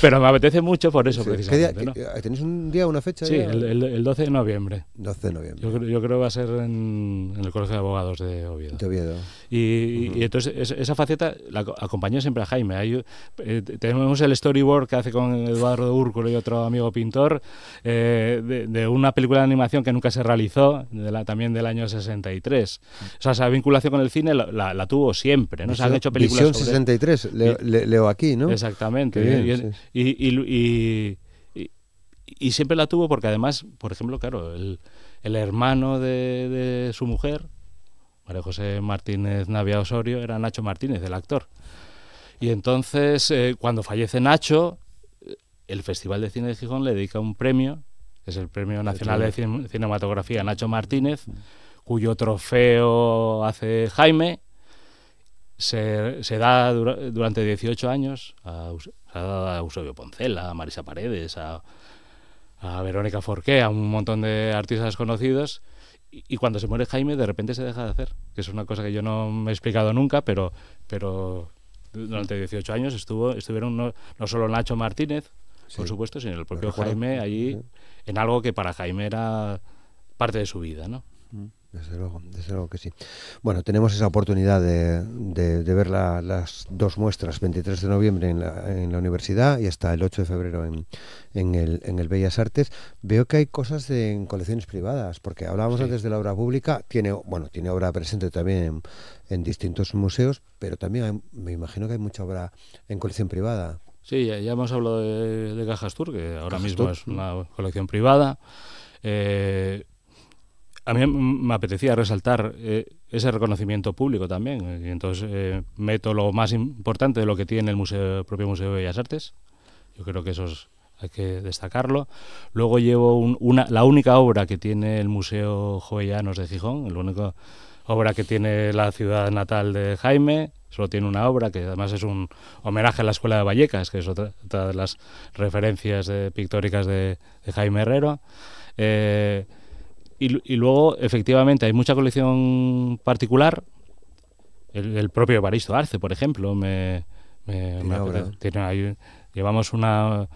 Pero me apetece mucho por eso, Sí. precisamente. ¿No? ¿Tenéis un día, una fecha? Sí, ya? el 12 de noviembre. 12 de noviembre. Yo creo que va a ser en el Colegio de Abogados de Oviedo. De Oviedo. Y entonces esa faceta la acompañó siempre a Jaime. Tenemos el storyboard que hace con Eduardo Úrculo y otro amigo pintor de una película de animación que nunca se realizó, también del año 63. O sea, esa vinculación con el cine la tuvo siempre, ¿no? Se han hecho películas Visión 63, leo aquí, ¿no? Exactamente. Bien, Y siempre la tuvo porque además, por ejemplo, claro, el hermano de su mujer, María José Martínez Navia Osorio, era Nacho Martínez, el actor. Y entonces, cuando fallece Nacho, el Festival de Cine de Gijón le dedica un premio, que es el Premio Nacional de Cinematografía Nacho Martínez, cuyo trofeo hace Jaime. Se da durante 18 años, se ha dado a Eusebio Poncela, a Marisa Paredes, a Verónica Forqué, a un montón de artistas conocidos. Y cuando se muere Jaime, de repente se deja de hacer, que es una cosa que yo no me he explicado nunca, pero durante 18 años estuvieron no solo Nacho Martínez, por supuesto, sino el propio Jaime allí, en algo que para Jaime era parte de su vida, ¿no? Desde luego que sí. Bueno, tenemos esa oportunidad de ver las dos muestras, 23 de noviembre en la universidad y hasta el 8 de febrero en el Bellas Artes. Veo que hay cosas en colecciones privadas, porque hablábamos antes de la obra pública, tiene obra presente también en distintos museos, pero también me imagino que hay mucha obra en colección privada. Sí, ya hemos hablado de Cajas Tour, que ahora mismo es una colección privada. A mí me apetecía resaltar ese reconocimiento público también, y entonces meto lo más importante de lo que tiene el propio Museo de Bellas Artes. Yo creo que eso hay que destacarlo. Luego llevo la única obra que tiene el Museo Jovellanos de Gijón, la única obra que tiene la ciudad natal de Jaime. Solo tiene una obra que además es un homenaje a la Escuela de Vallecas, que es otra de las referencias pictóricas de Jaime Herrero. Y luego, efectivamente, hay mucha colección particular. El propio Evaristo Arce, por ejemplo, llevamos una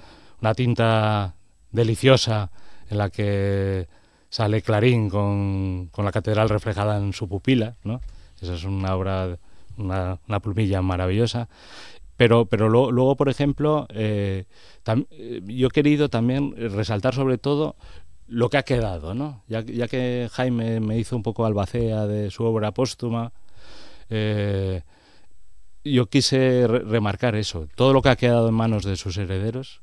tinta deliciosa en la que sale Clarín con la catedral reflejada en su pupila, ¿no? Esa es una obra, una plumilla maravillosa. Pero luego, por ejemplo, yo he querido también resaltar sobre todo lo que ha quedado, ¿no? Ya que Jaime me hizo un poco albacea de su obra póstuma, yo quise remarcar eso, todo lo que ha quedado en manos de sus herederos,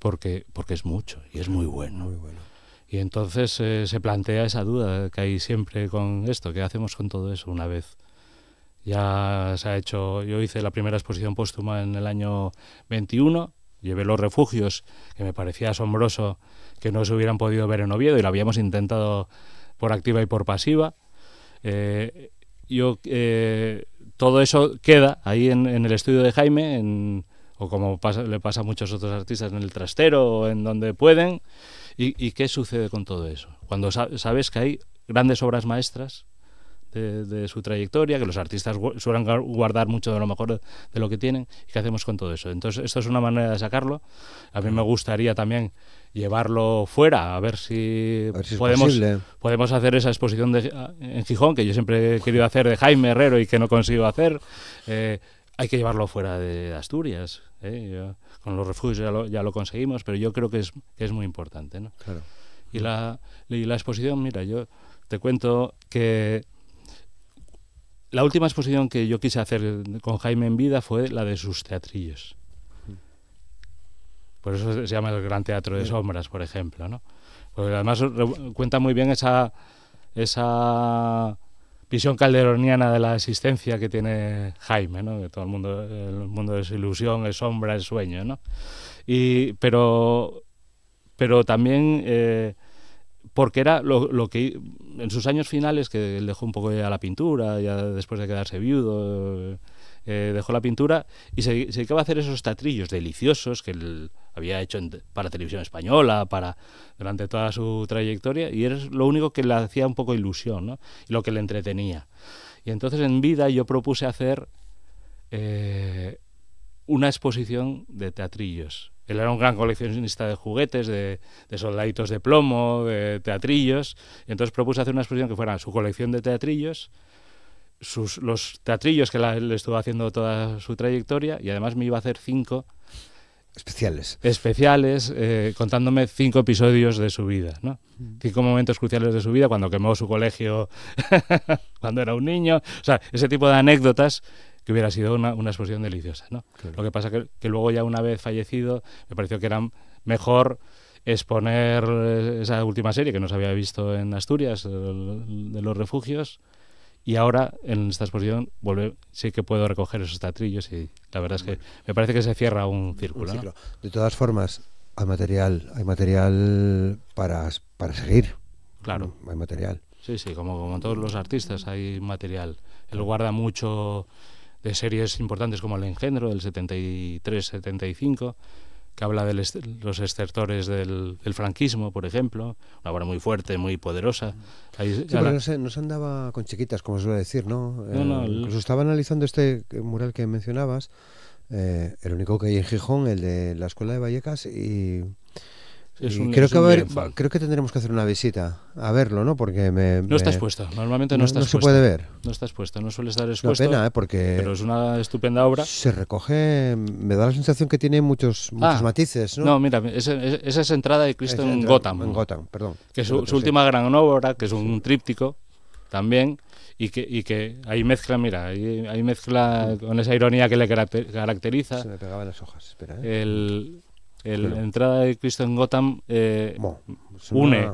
porque es mucho y es muy bueno. Muy bueno. Y entonces se plantea esa duda que hay siempre con esto, ¿qué hacemos con todo eso una vez? Ya se ha hecho, yo hice la primera exposición póstuma en el año 21, llevé Los Refugios, que me parecía asombroso que no se hubieran podido ver en Oviedo, y lo habíamos intentado por activa y por pasiva. Todo eso queda ahí en el estudio de Jaime, o como le pasa a muchos otros artistas, en el trastero o en donde pueden. ¿Y qué sucede con todo eso? Cuando sabes que hay grandes obras maestras de su trayectoria, que los artistas suelen guardar mucho de lo mejor de lo que tienen, ¿y qué hacemos con todo eso? Entonces, esto es una manera de sacarlo. A mí me gustaría también llevarlo fuera, a ver si podemos hacer esa exposición en Gijón, que yo siempre he querido hacer, de Jaime Herrero, y que no consigo hacer. Hay que llevarlo fuera de Asturias. Con Los Refugios ya lo conseguimos, pero yo creo que es muy importante, ¿no? Claro. Y la exposición, mira, yo te cuento que la última exposición que yo quise hacer con Jaime en vida fue la de sus teatrillos. Por eso se llama el Gran Teatro de Sombras, por ejemplo, ¿no? Porque además cuenta muy bien esa visión calderoniana de la existencia que tiene Jaime, ¿no? Que todo el mundo es ilusión, es sombra, es sueño, ¿no? Pero también porque era lo que en sus años finales, que él dejó un poco ya la pintura, ya después de quedarse viudo, dejó la pintura y se dedicaba a hacer esos teatrillos deliciosos que él había hecho para Televisión Española, durante toda su trayectoria, y era lo único que le hacía un poco ilusión, ¿no? Y lo que le entretenía. Y entonces en vida yo propuse hacer una exposición de teatrillos. Él era un gran coleccionista de juguetes, de soldaditos de plomo, de teatrillos, y entonces propuse hacer una exposición que fuera su colección de teatrillos, los teatrillos que él estuvo haciendo toda su trayectoria, y además me iba a hacer 5 especiales contándome 5 episodios de su vida, ¿no? 5 momentos cruciales de su vida, cuando quemó su colegio cuando era un niño, o sea, ese tipo de anécdotas que hubiera sido una exposición deliciosa, ¿no? Claro. Lo que pasa que luego, ya una vez fallecido, me pareció que era mejor exponer esa última serie que no se había visto en Asturias, de los refugios, y ahora en esta exposición sí que puedo recoger esos teatrillos, y la verdad es que me parece que se cierra un círculo, ¿no? De todas formas, hay material para seguir. Claro. Hay material. Sí, como todos los artistas hay material. Él guarda mucho de series importantes como El Engendro, del 73-75, que habla de los estertores del franquismo, por ejemplo, una obra muy fuerte, muy poderosa. Sí, pero no se andaba con chiquitas, como se suele decir, ¿no? Incluso estaba analizando este mural que mencionabas, el único que hay en Gijón, el de la Escuela de Vallecas, y creo que tendremos que hacer una visita a verlo, ¿no? Porque no está expuesto, normalmente no está expuesto. No se puede ver. No está expuesto, no suele estar expuesto. Es una pena, porque pero es una estupenda obra. Se recoge, me da la sensación que tiene muchos matices, ¿no? No, mira, esa es Entrada de Cristo en Gotham. En Gotham, perdón. Que es su última gran obra, que es un tríptico también, y que ahí mezcla, mira, ahí mezcla con esa ironía que le caracteriza. Se me pegaban las hojas, espera. Entrada de Cristo en Gotham une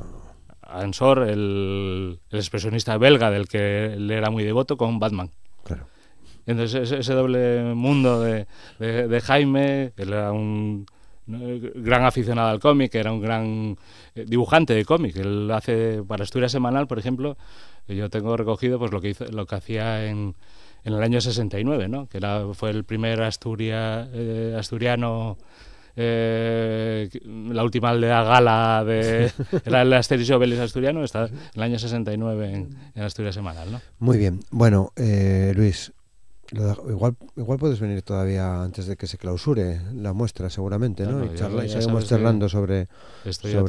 a Ensor, el expresionista belga del que él era muy devoto, con Batman. Claro. Entonces ese doble mundo de Jaime, él era un gran aficionado al cómic, era un gran dibujante de cómic. Él hace para Asturias Semanal, por ejemplo, yo tengo recogido pues lo que hacía en el año 69, ¿no? Que fue el primer asturiano. La última aldea gala era el Asterix y Obelix asturiano, está en el año 69 en Asturias Semanal, ¿no? Muy bien. Bueno, Luis, igual puedes venir todavía antes de que se clausure la muestra, seguramente, ¿no? Y seguimos charlando sobre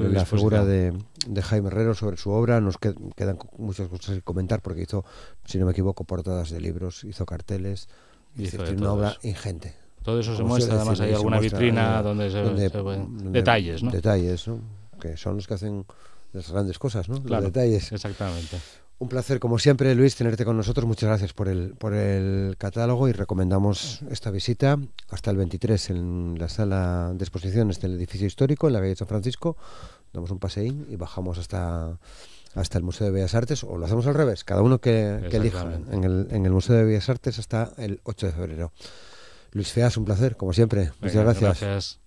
la figura de Jaime Herrero, sobre su obra. Nos quedan muchas cosas que comentar, porque hizo, si no me equivoco, portadas de libros, hizo carteles, hizo una obra ingente. Todo eso se muestra, además hay alguna vitrina donde se ven detalles, ¿no? Detalles, ¿no? Que son los que hacen las grandes cosas, ¿no? Claro, los detalles. Exactamente. Un placer, como siempre, Luis, tenerte con nosotros. Muchas gracias por el catálogo, y recomendamos esta visita hasta el 23 en la sala de exposiciones del edificio histórico, en la calle San Francisco. Damos un paseín y bajamos hasta el Museo de Bellas Artes, o lo hacemos al revés, cada uno que elija. En el Museo de Bellas Artes hasta el 8 de febrero. Luis Feas, un placer, como siempre. Muchas gracias.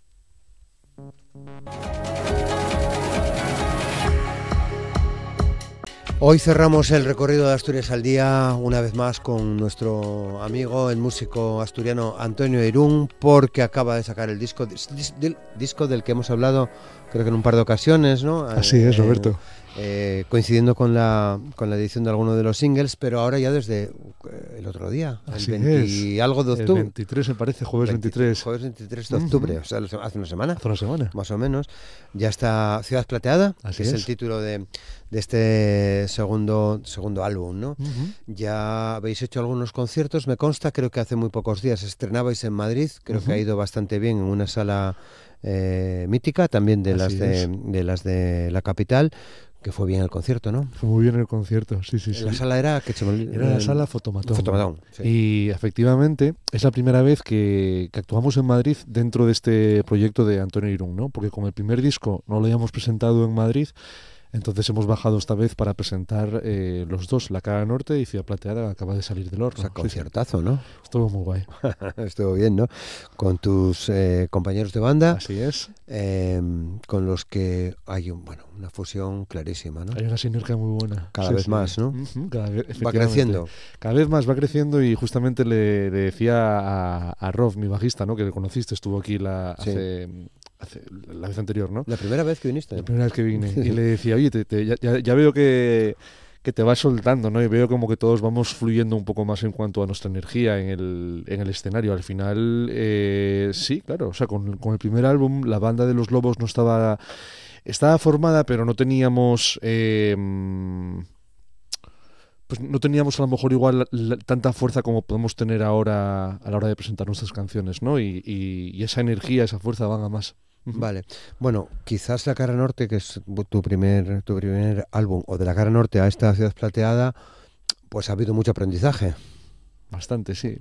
Hoy cerramos el recorrido de Asturias al día una vez más con nuestro amigo, el músico asturiano Antonio Irún, porque acaba de sacar el disco del que hemos hablado, creo que en un par de ocasiones, ¿no? Así es, Roberto. Coincidiendo con la edición de alguno de los singles, pero ahora ya desde el otro día, así el 20 y algo de octubre. El 23, me parece, jueves 23. Jueves 23 de octubre, o sea, hace una semana. Hace una semana. Más o menos. Ya está Ciudad Plateada, que es el título de este segundo álbum, ¿no? Ya habéis hecho algunos conciertos, me consta, creo que hace muy pocos días estrenabais en Madrid, creo que ha ido bastante bien en una sala mítica, también de las de la capital. Que fue bien el concierto, ¿no? Fue muy bien el concierto, sí. La sala era la sala Fotomatón. Fotomatón, sí. Y efectivamente es la primera vez que actuamos en Madrid dentro de este proyecto de Antonio Irún, ¿no? Porque con el primer disco no lo habíamos presentado en Madrid, Entonces hemos bajado esta vez para presentar los dos, La Cara Norte y Ciudad Plateada, que acaba de salir del horno. O sea, conciertazo, ¿no? Estuvo muy guay. Estuvo bien, ¿no? Con tus compañeros de banda. Así es. Con los que hay una fusión clarísima, ¿no? Hay una sinergia muy buena. Cada vez más, ¿no? Cada vez, va creciendo. Cada vez más va creciendo y justamente le decía a Rob, mi bajista, ¿no? Que le conociste, estuvo aquí hace la vez anterior, ¿no? La primera vez que viniste. La primera vez que vine. Y le decía, oye, ya veo que te vas soltando, ¿no? Y veo como que todos vamos fluyendo un poco más en cuanto a nuestra energía en el escenario. Al final, sí, claro. O sea, con el primer álbum, la banda de Los Lobos no estaba formada, pero no teníamos... pues no teníamos a lo mejor igual tanta fuerza como podemos tener ahora a la hora de presentar nuestras canciones, ¿no? Y esa energía, esa fuerza van a más. Vale. Bueno, quizás La Cara Norte, que es tu primer álbum, o de La Cara Norte a esta Ciudad Plateada, pues ha habido mucho aprendizaje. Bastante, sí.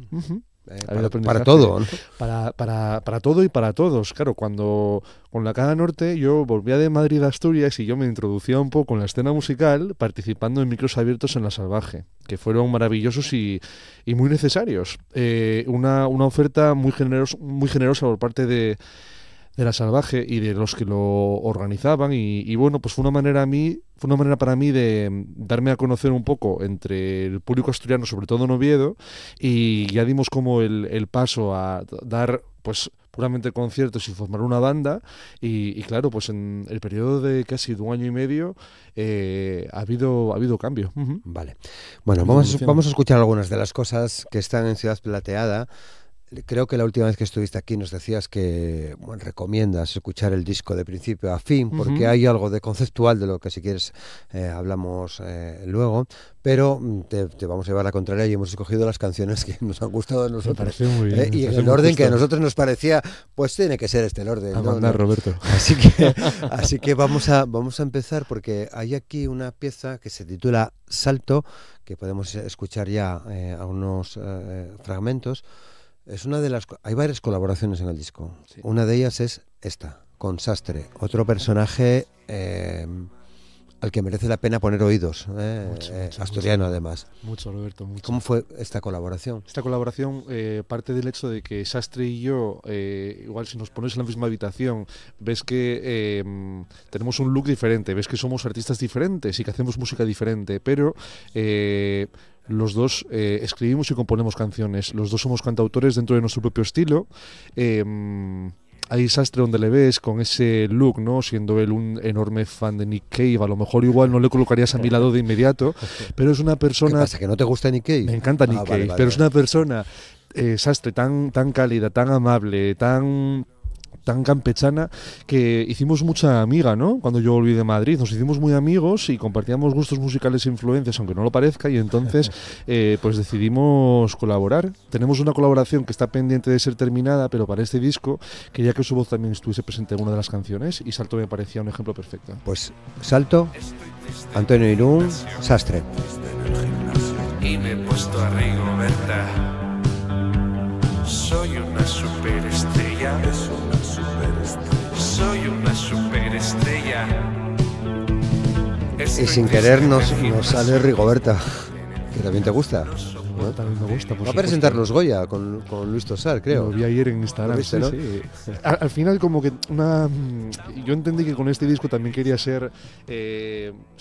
Para todo, ¿no? Para todo y para todos. Claro, cuando con La Cara Norte yo volvía de Madrid a Asturias y yo me introducía un poco en la escena musical participando en micros abiertos en La Salvaje, que fueron maravillosos y muy necesarios. Una oferta muy generosa por parte de La Salvaje y de los que lo organizaban y bueno, pues fue una manera para mí de darme a conocer un poco entre el público asturiano, sobre todo en Oviedo, y ya dimos como el paso a dar pues puramente conciertos y formar una banda y claro, pues en el periodo de casi 1 año y medio ha habido cambio. Vale. Bueno, vamos a escuchar algunas de las cosas que están en Ciudad Plateada. Creo que la última vez que estuviste aquí nos decías que recomiendas escuchar el disco de principio a fin, porque hay algo de conceptual de lo que si quieres hablamos luego, pero te vamos a llevar la contraria y hemos escogido las canciones que nos han gustado a nosotros. Me parece muy bien. Y en el orden que a nosotros nos parecía, pues tiene que ser este el orden. Mandar, Roberto. Así que vamos a empezar porque hay aquí una pieza que se titula Salto, que podemos escuchar ya algunos fragmentos. Es una de las... Hay varias colaboraciones en el disco. Sí. Una de ellas es esta, con Sastre, otro personaje al que merece la pena poner oídos, asturiano además. Mucho, Roberto, mucho. ¿Cómo fue esta colaboración? Esta colaboración parte del hecho de que Sastre y yo, igual si nos pones en la misma habitación, ves que tenemos un look diferente, ves que somos artistas diferentes y que hacemos música diferente, pero... los dos escribimos y componemos canciones. Los dos somos cantautores dentro de nuestro propio estilo. Hay Sastre donde le ves con ese look, ¿no? Siendo él un enorme fan de Nick Cave. A lo mejor igual no le colocarías a mi lado de inmediato, pero es una persona... ¿Qué pasa? ¿Que no te gusta Nick Cave? Me encanta Nick Cave, vale, pero es una persona, Sastre, tan cálida, tan amable, tan campechana, que hicimos mucha amiga, ¿no? Cuando yo volví de Madrid, nos hicimos muy amigos y compartíamos gustos musicales e influencias, aunque no lo parezca, y entonces pues decidimos colaborar. Tenemos una colaboración que está pendiente de ser terminada, pero para este disco quería que su voz también estuviese presente en una de las canciones y Salto me parecía un ejemplo perfecto. Pues Salto, Antonio Irún, Sastre. Y me he puesto a Rigoberta. Soy una superestrella. Soy una superestrella. Y sin querer nos sale Rigoberta, que también te gusta. ¿no? También me gusta. Va a presentar los Goya con Luis Tosar, creo. Lo vi ayer en Instagram. ¿Viste, no? Sí. Al final, como que yo entendí que con este disco también quería ser,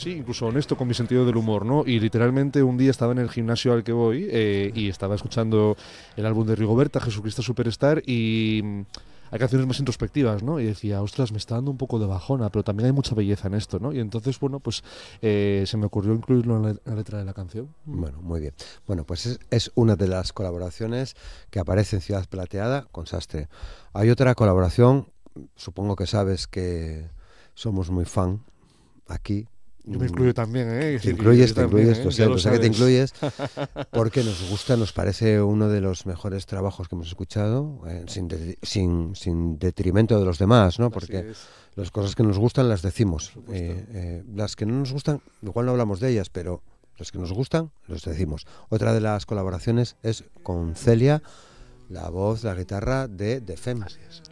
incluso honesto con mi sentido del humor, ¿no? Y literalmente un día estaba en el gimnasio al que voy y estaba escuchando el álbum de Rigoberta, Jesucristo Superstar, y hay canciones más introspectivas, ¿no? Y decía, ostras, me está dando un poco de bajona, pero también hay mucha belleza en esto, ¿no? Y entonces, bueno, pues se me ocurrió incluirlo en la letra de la canción. Bueno, muy bien. Bueno, pues es una de las colaboraciones que aparece en Ciudad Plateada con Sastre. Hay otra colaboración, supongo que sabes que somos muy fan aquí. Yo me incluyo también, ¿eh? Te incluyes, lo sé que te incluyes, porque nos parece uno de los mejores trabajos que hemos escuchado, sin detrimento de los demás, ¿no? Porque las cosas que nos gustan las decimos. Las que no nos gustan, igual no hablamos de ellas, pero las que nos gustan, los decimos. Otra de las colaboraciones es con Celia, la voz, la guitarra de The Femme. Así es.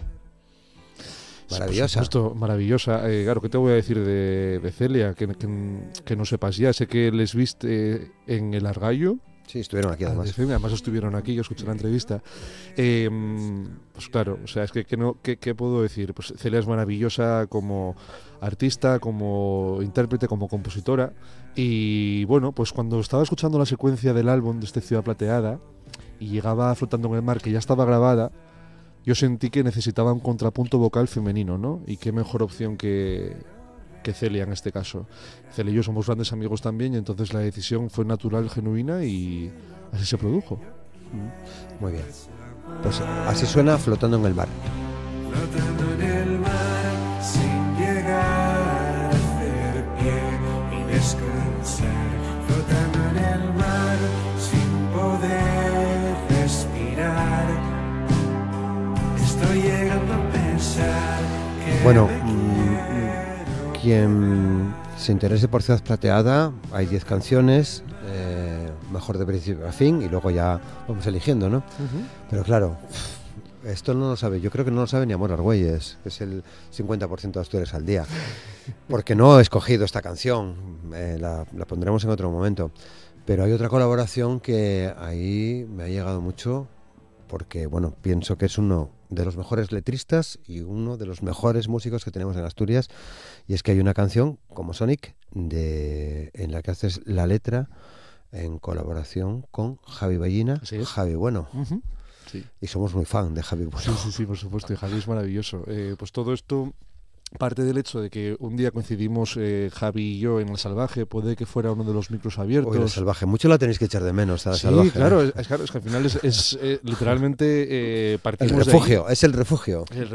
Maravillosa. Por supuesto, maravillosa. Claro, ¿qué te voy a decir de Celia? Que no sepas ya. Sé que les viste en el Argallo. Sí, estuvieron aquí además. Además estuvieron aquí, yo escuché la entrevista. Pues claro, o sea, es que ¿qué puedo decir? Pues Celia es maravillosa como artista, como intérprete, como compositora. Y bueno, pues cuando estaba escuchando la secuencia del álbum de este Ciudad Plateada y llegaba Flotando en el Mar, que ya estaba grabada, yo sentí que necesitaba un contrapunto vocal femenino, ¿no? Y qué mejor opción que Celia en este caso. Celia y yo somos grandes amigos también, y entonces la decisión fue natural, genuina, y así se produjo. Muy bien. Pues así suena Flotando en el Mar. Flotando en el mar, sin llegar a hacer pie y descansar. Flotando en el mar, sin poder respirar. Estoy llegando a pensar que... Bueno, quien se interese por Ciudad Plateada, hay 10 canciones, mejor de principio a fin, y luego ya vamos eligiendo, ¿no? Pero claro, esto no lo sabe, yo creo que no lo sabe ni Amor Argüelles, que es el 50% de Asturias al día, porque no he escogido esta canción, la pondremos en otro momento. Pero hay otra colaboración que ahí me ha llegado mucho, porque bueno, pienso que es uno de los mejores letristas y uno de los mejores músicos que tenemos en Asturias, y es que hay una canción como Sonic en la que haces la letra en colaboración con Javi Ballina, Javi Bueno. Sí. Y somos muy fan de Javi Bueno. Sí, por supuesto, y Javi es maravilloso. Pues todo esto parte del hecho de que un día coincidimos Javi y yo en El Salvaje, puede que fuera uno de los micros abiertos. Uy, El Salvaje, mucho la tenéis que echar de menos a El Sí, Salvaje. claro, es que al final es literalmente partimos el refugio, de ahí. es el refugio. El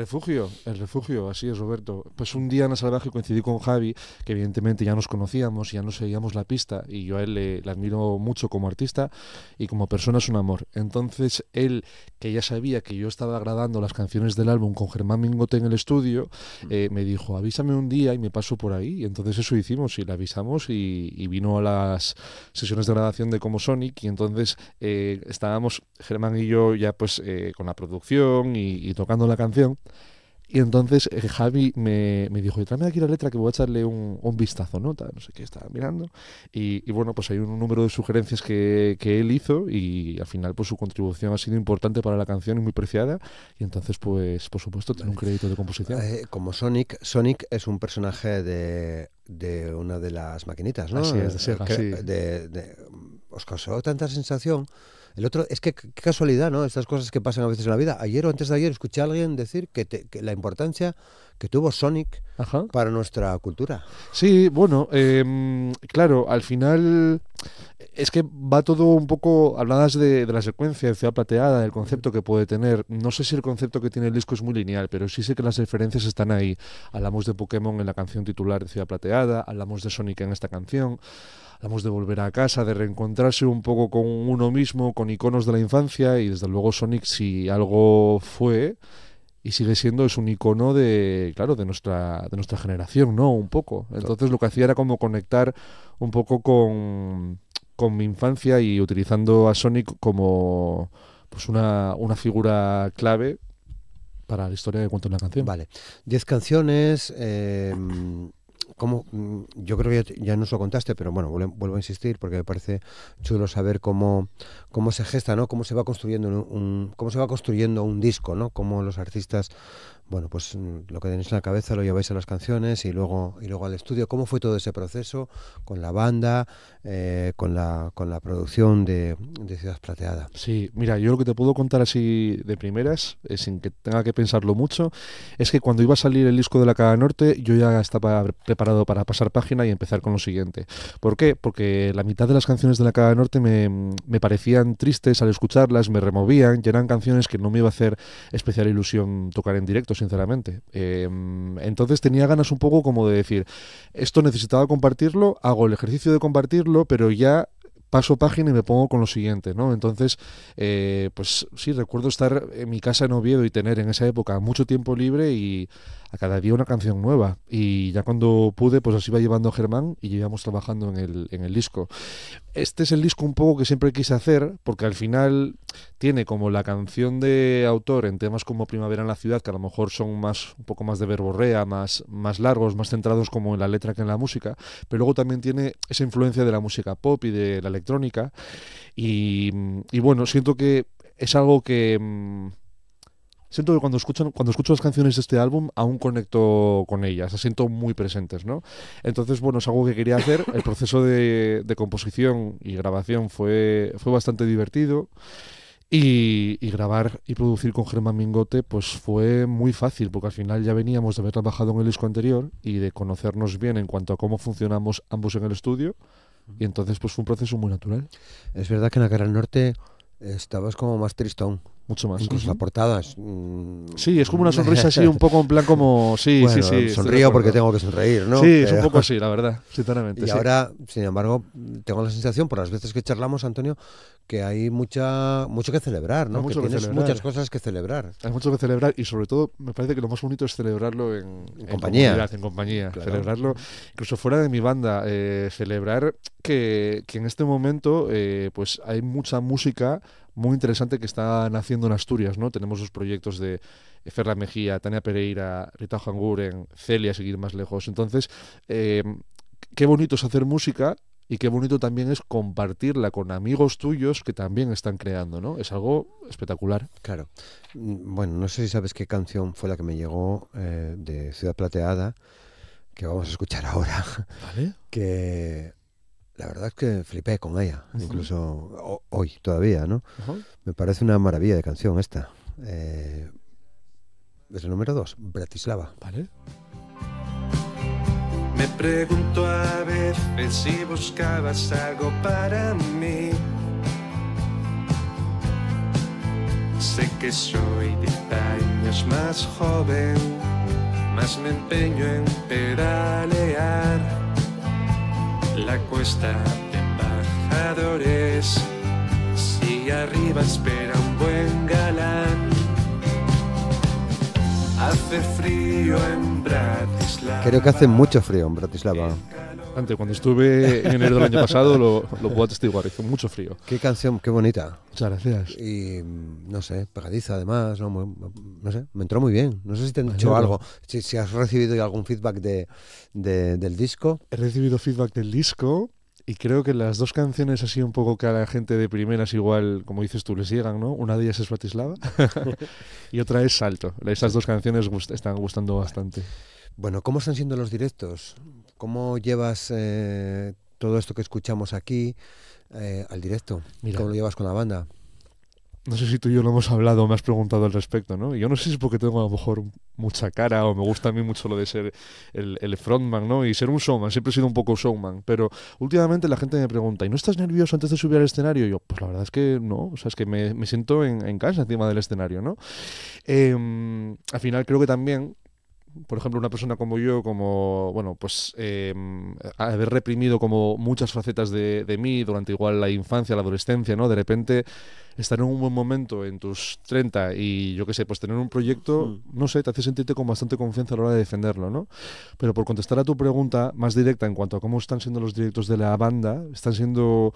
refugio, así es, Roberto. Pues un día en El Salvaje coincidí con Javi, que evidentemente ya nos conocíamos, ya nos seguíamos la pista, y yo a él le admiro mucho como artista, y como persona es un amor. Entonces él, que ya sabía que yo estaba grabando las canciones del álbum con Germán Mingote en el estudio, me dijo, avísame un día y me paso por ahí. Y entonces eso hicimos, y le avisamos, y vino a las sesiones de grabación de Como Sonic, y entonces estábamos Germán y yo ya pues con la producción y tocando la canción. Y entonces Javi me dijo, tráeme aquí la letra que voy a echarle un vistazo, ¿no? No sé qué, estaba mirando. Y bueno, pues hay un número de sugerencias que él hizo, y al final pues su contribución ha sido importante para la canción y muy preciada. Y entonces pues por supuesto tiene un crédito de composición. Como Sonic es un personaje de una de las maquinitas, ¿no? Así es, de Sega, sí. ¿Os causó tanta sensación? El otro, es que qué casualidad, ¿no? Estas cosas que pasan a veces en la vida. Ayer o antes de ayer escuché a alguien decir que la importancia que tuvo Sonic para nuestra cultura. Sí, bueno, claro, al final es que va todo un poco, hablabas de la secuencia de Ciudad Plateada, del concepto que puede tener. No sé si el concepto que tiene el disco es muy lineal, pero sí sé que las referencias están ahí. Hablamos de Pokémon en la canción titular de Ciudad Plateada, hablamos de Sonic en esta canción, hablamos de volver a casa, de reencontrarse un poco con uno mismo, con iconos de la infancia, y desde luego Sonic, si algo fue y sigue siendo, es un icono de nuestra generación, ¿no? Un poco. Entonces lo que hacía era como conectar un poco con mi infancia, y utilizando a Sonic como pues una figura clave para la historia que cuento en la canción. Vale. 10 canciones. Yo creo que ya nos lo contaste, pero bueno, vuelvo a insistir porque me parece chulo saber cómo se gesta, ¿no? Cómo se va construyendo un disco, ¿no? Cómo los artistas, bueno, pues lo que tenéis en la cabeza lo lleváis a las canciones y luego al estudio. ¿Cómo fue todo ese proceso con la banda, con la producción de Ciudad Plateada? Sí, mira, yo lo que te puedo contar así de primeras, sin que tenga que pensarlo mucho, es que cuando iba a salir el disco de La Caga Norte, yo ya estaba preparado para pasar página y empezar con lo siguiente. ¿Por qué? Porque la mitad de las canciones de La Caga Norte me parecían tristes al escucharlas, me removían, y eran canciones que no me iba a hacer especial ilusión tocar en directo, sinceramente. Entonces tenía ganas un poco como de decir, esto necesitaba compartirlo, hago el ejercicio de compartirlo, pero ya paso página y me pongo con lo siguiente, ¿no? Entonces, pues sí, recuerdo estar en mi casa en Oviedo y tener en esa época mucho tiempo libre y a cada día una canción nueva. Y ya cuando pude, pues las iba llevando a Germán y íbamos trabajando en el disco. Este es el disco un poco que siempre quise hacer, porque al final tiene como la canción de autor en temas como Primavera en la ciudad, que a lo mejor son un poco más de verborrea, más largos, más centrados como en la letra que en la música, pero luego también tiene esa influencia de la música pop y de la electrónica. Y bueno, siento que es algo que... Siento que cuando escucho las canciones de este álbum aún conecto con ellas, las siento muy presentes, ¿no? Entonces, bueno, es algo que quería hacer. El proceso de composición y grabación fue bastante divertido. Y grabar y producir con Germán Mingote pues fue muy fácil, porque al final ya veníamos de haber trabajado en el disco anterior y de conocernos bien en cuanto a cómo funcionamos ambos en el estudio. Y entonces pues fue un proceso muy natural. Es verdad que en La Cara al Norte estabas como más tristón. Mucho más. Incluso la portada es... Sí, es como una sonrisa así, un poco en plan como... Sí, bueno, sí. Sonrío porque tengo que sonreír, ¿no? Sí, es un poco así, la verdad, sinceramente. Y ahora, sin embargo, tengo la sensación, por las veces que charlamos, Antonio, que hay mucho que celebrar, ¿no? Que tienes muchas cosas que celebrar. Hay mucho que celebrar y sobre todo me parece que lo más bonito es celebrarlo en compañía. En compañía. Claro. Celebrarlo incluso fuera de mi banda. Celebrar que en este momento pues hay mucha música muy interesante que está naciendo en Asturias, ¿no? Tenemos los proyectos de Ferla Mejía, Tania Pereira, Rita Ojanguren, Celia, seguir más lejos. Entonces, qué bonito es hacer música y qué bonito también es compartirla con amigos tuyos que también están creando, ¿no? Es algo espectacular. Claro. Bueno, no sé si sabes qué canción fue la que me llegó de Ciudad Plateada, que vamos a escuchar ahora. ¿Vale? Que... La verdad es que flipé con ella, incluso hoy todavía, ¿no? Me parece una maravilla de canción esta. Es el número 2, Bratislava. ¿Vale? Me pregunto a veces si buscabas algo para mí. Sé que soy 10 años más joven, más me empeño en pedalear la cuesta de embajadores. Si arriba espera un buen galán. Hace frío en Bratislava. Creo que hace mucho frío en Bratislava. Antes, cuando estuve en enero del año pasado, lo puedo atestiguar, hizo mucho frío. Qué canción, qué bonita. Muchas gracias. Y, no sé, pegadiza además, no sé, me entró muy bien. No sé si te han dicho algo, si has recibido algún feedback del disco. He recibido feedback del disco y creo que las dos canciones así un poco que a la gente de primeras igual, como dices tú, les llegan, ¿no? Una de ellas es Bratislava y otra es Salto. Esas dos canciones están gustando bastante. Bueno, ¿cómo están siendo los directos? ¿Cómo llevas todo esto que escuchamos aquí al directo? Mira, ¿cómo lo llevas con la banda? No sé si tú y yo lo hemos hablado o me has preguntado al respecto, ¿no? Y yo no sé si es porque tengo a lo mejor mucha cara o me gusta a mí mucho lo de ser el frontman, ¿no? Y ser un showman, siempre he sido un poco showman, pero últimamente la gente me pregunta, ¿y no estás nervioso antes de subir al escenario? Y yo, pues la verdad es que no, o sea, es que me siento en casa encima del escenario, ¿no? Al final creo que también... Por ejemplo, una persona como yo, haber reprimido como muchas facetas de mí durante igual la infancia, la adolescencia, ¿no? De repente estar en un buen momento en tus 30 y yo qué sé, pues tener un proyecto, no sé, te hace sentirte con bastante confianza a la hora de defenderlo, ¿no? Pero por contestar a tu pregunta más directa en cuanto a cómo están siendo los directos de la banda, están siendo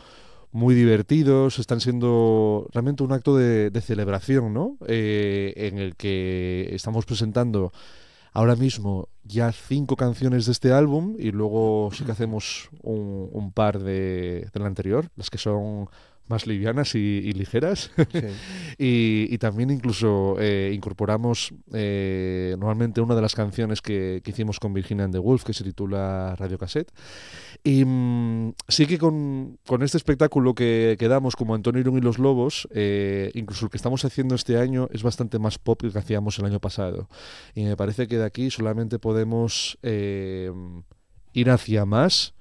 muy divertidos, están siendo realmente un acto de celebración, ¿no? En el que estamos presentando ahora mismo ya 5 canciones de este álbum y luego sí que hacemos un par del anterior, las que son más livianas y ligeras. Sí. y también incluso incorporamos normalmente una de las canciones que hicimos con Virginia and the Wolf, que se titula Radio Cassette. Y sí que con este espectáculo que damos como Antonio Irún y los Lobos, incluso el que estamos haciendo este año es bastante más pop que el que hacíamos el año pasado. Y me parece que de aquí solamente podemos ir hacia más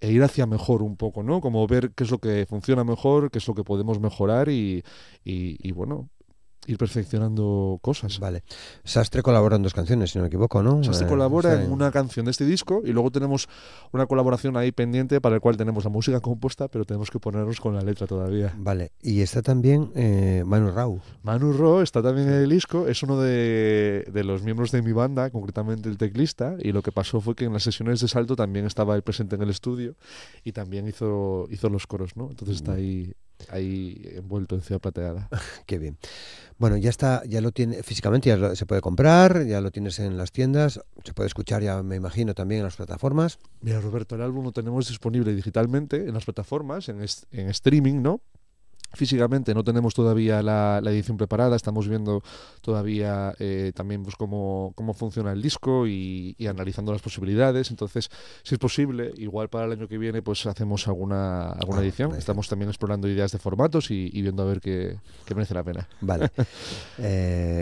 e ir hacia mejor un poco, ¿no? Como ver qué es lo que funciona mejor, qué es lo que podemos mejorar y bueno, ir perfeccionando cosas. Vale. Sastre colabora en 2 canciones, si no me equivoco, ¿no? Sastre colabora en una canción de este disco y luego tenemos una colaboración ahí pendiente para el cual tenemos la música compuesta, pero tenemos que ponernos con la letra todavía. Vale. Y está también Manu Rau. Manu Ro está también en el disco, es uno de los miembros de mi banda, concretamente el teclista, y lo que pasó fue que en las sesiones de Salto también estaba él presente en el estudio y también hizo los coros, ¿no? Entonces está ahí envuelto en Ciudad Plateada. Qué bien. Bueno, ya está, ya lo tiene físicamente, se puede comprar, ya lo tienes en las tiendas, se puede escuchar, ya me imagino, también en las plataformas. Mira, Roberto, el álbum lo tenemos disponible digitalmente en las plataformas, en streaming, ¿no? Físicamente no tenemos todavía la edición preparada, estamos viendo todavía también pues cómo funciona el disco y analizando las posibilidades. Entonces, si es posible, igual para el año que viene pues hacemos alguna edición. Estamos también explorando ideas de formatos y viendo a ver qué merece la pena. Vale.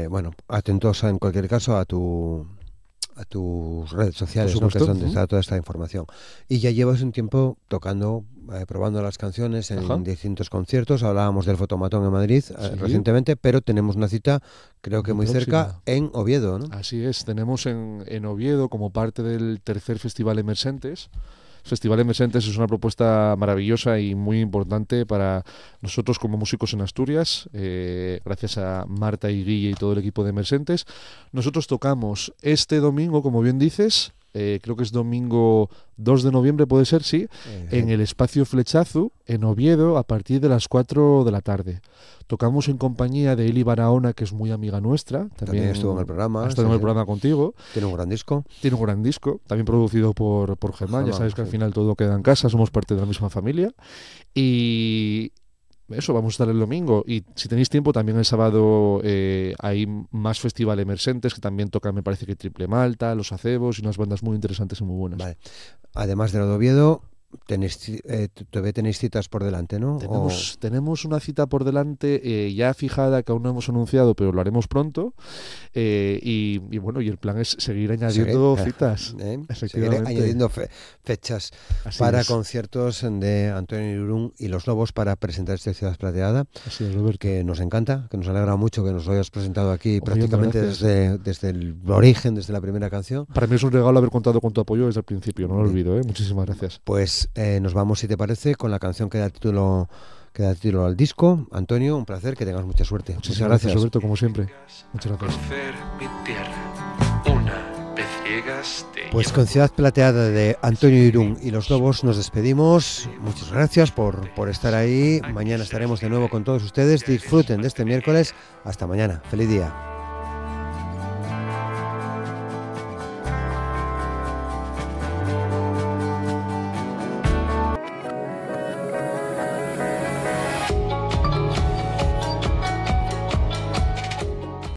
Bueno, atentos en cualquier caso a tus redes sociales, ¿no? Que es donde está toda esta información. Y ya llevas un tiempo tocando, probando las canciones en distintos conciertos. Hablábamos del Fotomatón en Madrid recientemente, pero tenemos una cita, creo que muy cerca, en Oviedo, ¿no? Así es, tenemos en Oviedo como parte del tercer Festival Emergentes. Festival Emergentes es una propuesta maravillosa y muy importante para nosotros como músicos en Asturias, gracias a Marta y Guille y todo el equipo de Emergentes. Nosotros tocamos este domingo, como bien dices, creo que es domingo 2 de noviembre, puede ser, sí, en el Espacio Flechazu, en Oviedo, a partir de las 4 de la tarde. Tocamos en compañía de Eli Barahona, que es muy amiga nuestra. También estuvo en el programa. Ha estado en el programa contigo. Tiene un gran disco. También producido por Germán. Ya sabes que al final todo queda en casa, somos parte de la misma familia. Y eso, vamos a estar el domingo. Y si tenéis tiempo, también el sábado hay más Festival Emergentes, que también tocan, me parece que Triple Malta, Los Acebos y unas bandas muy interesantes y muy buenas. Vale. Además de lo de Oviedo, todavía tenéis citas por delante, ¿no? Tenemos una cita por delante ya fijada, que aún no hemos anunciado, pero lo haremos pronto. Y bueno, y el plan es seguir añadiendo citas. Seguir añadiendo fechas para conciertos de Antonio Irún y Los Lobos para presentar esta Ciudad Plateada. Así es, Roberto. Que nos encanta, que nos alegra mucho que nos lo hayas presentado aquí prácticamente desde el origen, desde la primera canción. Para mí es un regalo haber contado con tu apoyo desde el principio, no lo olvido. Muchísimas gracias. Pues nos vamos, si te parece, con la canción que da título al disco. Antonio, un placer, que tengas mucha suerte. Muchas gracias, Roberto, como siempre. Muchas gracias. Pues con Ciudad Plateada de Antonio Irún y Los Lobos nos despedimos. Muchas gracias por estar ahí. Mañana estaremos de nuevo con todos ustedes. Disfruten de este miércoles. Hasta mañana. Feliz día.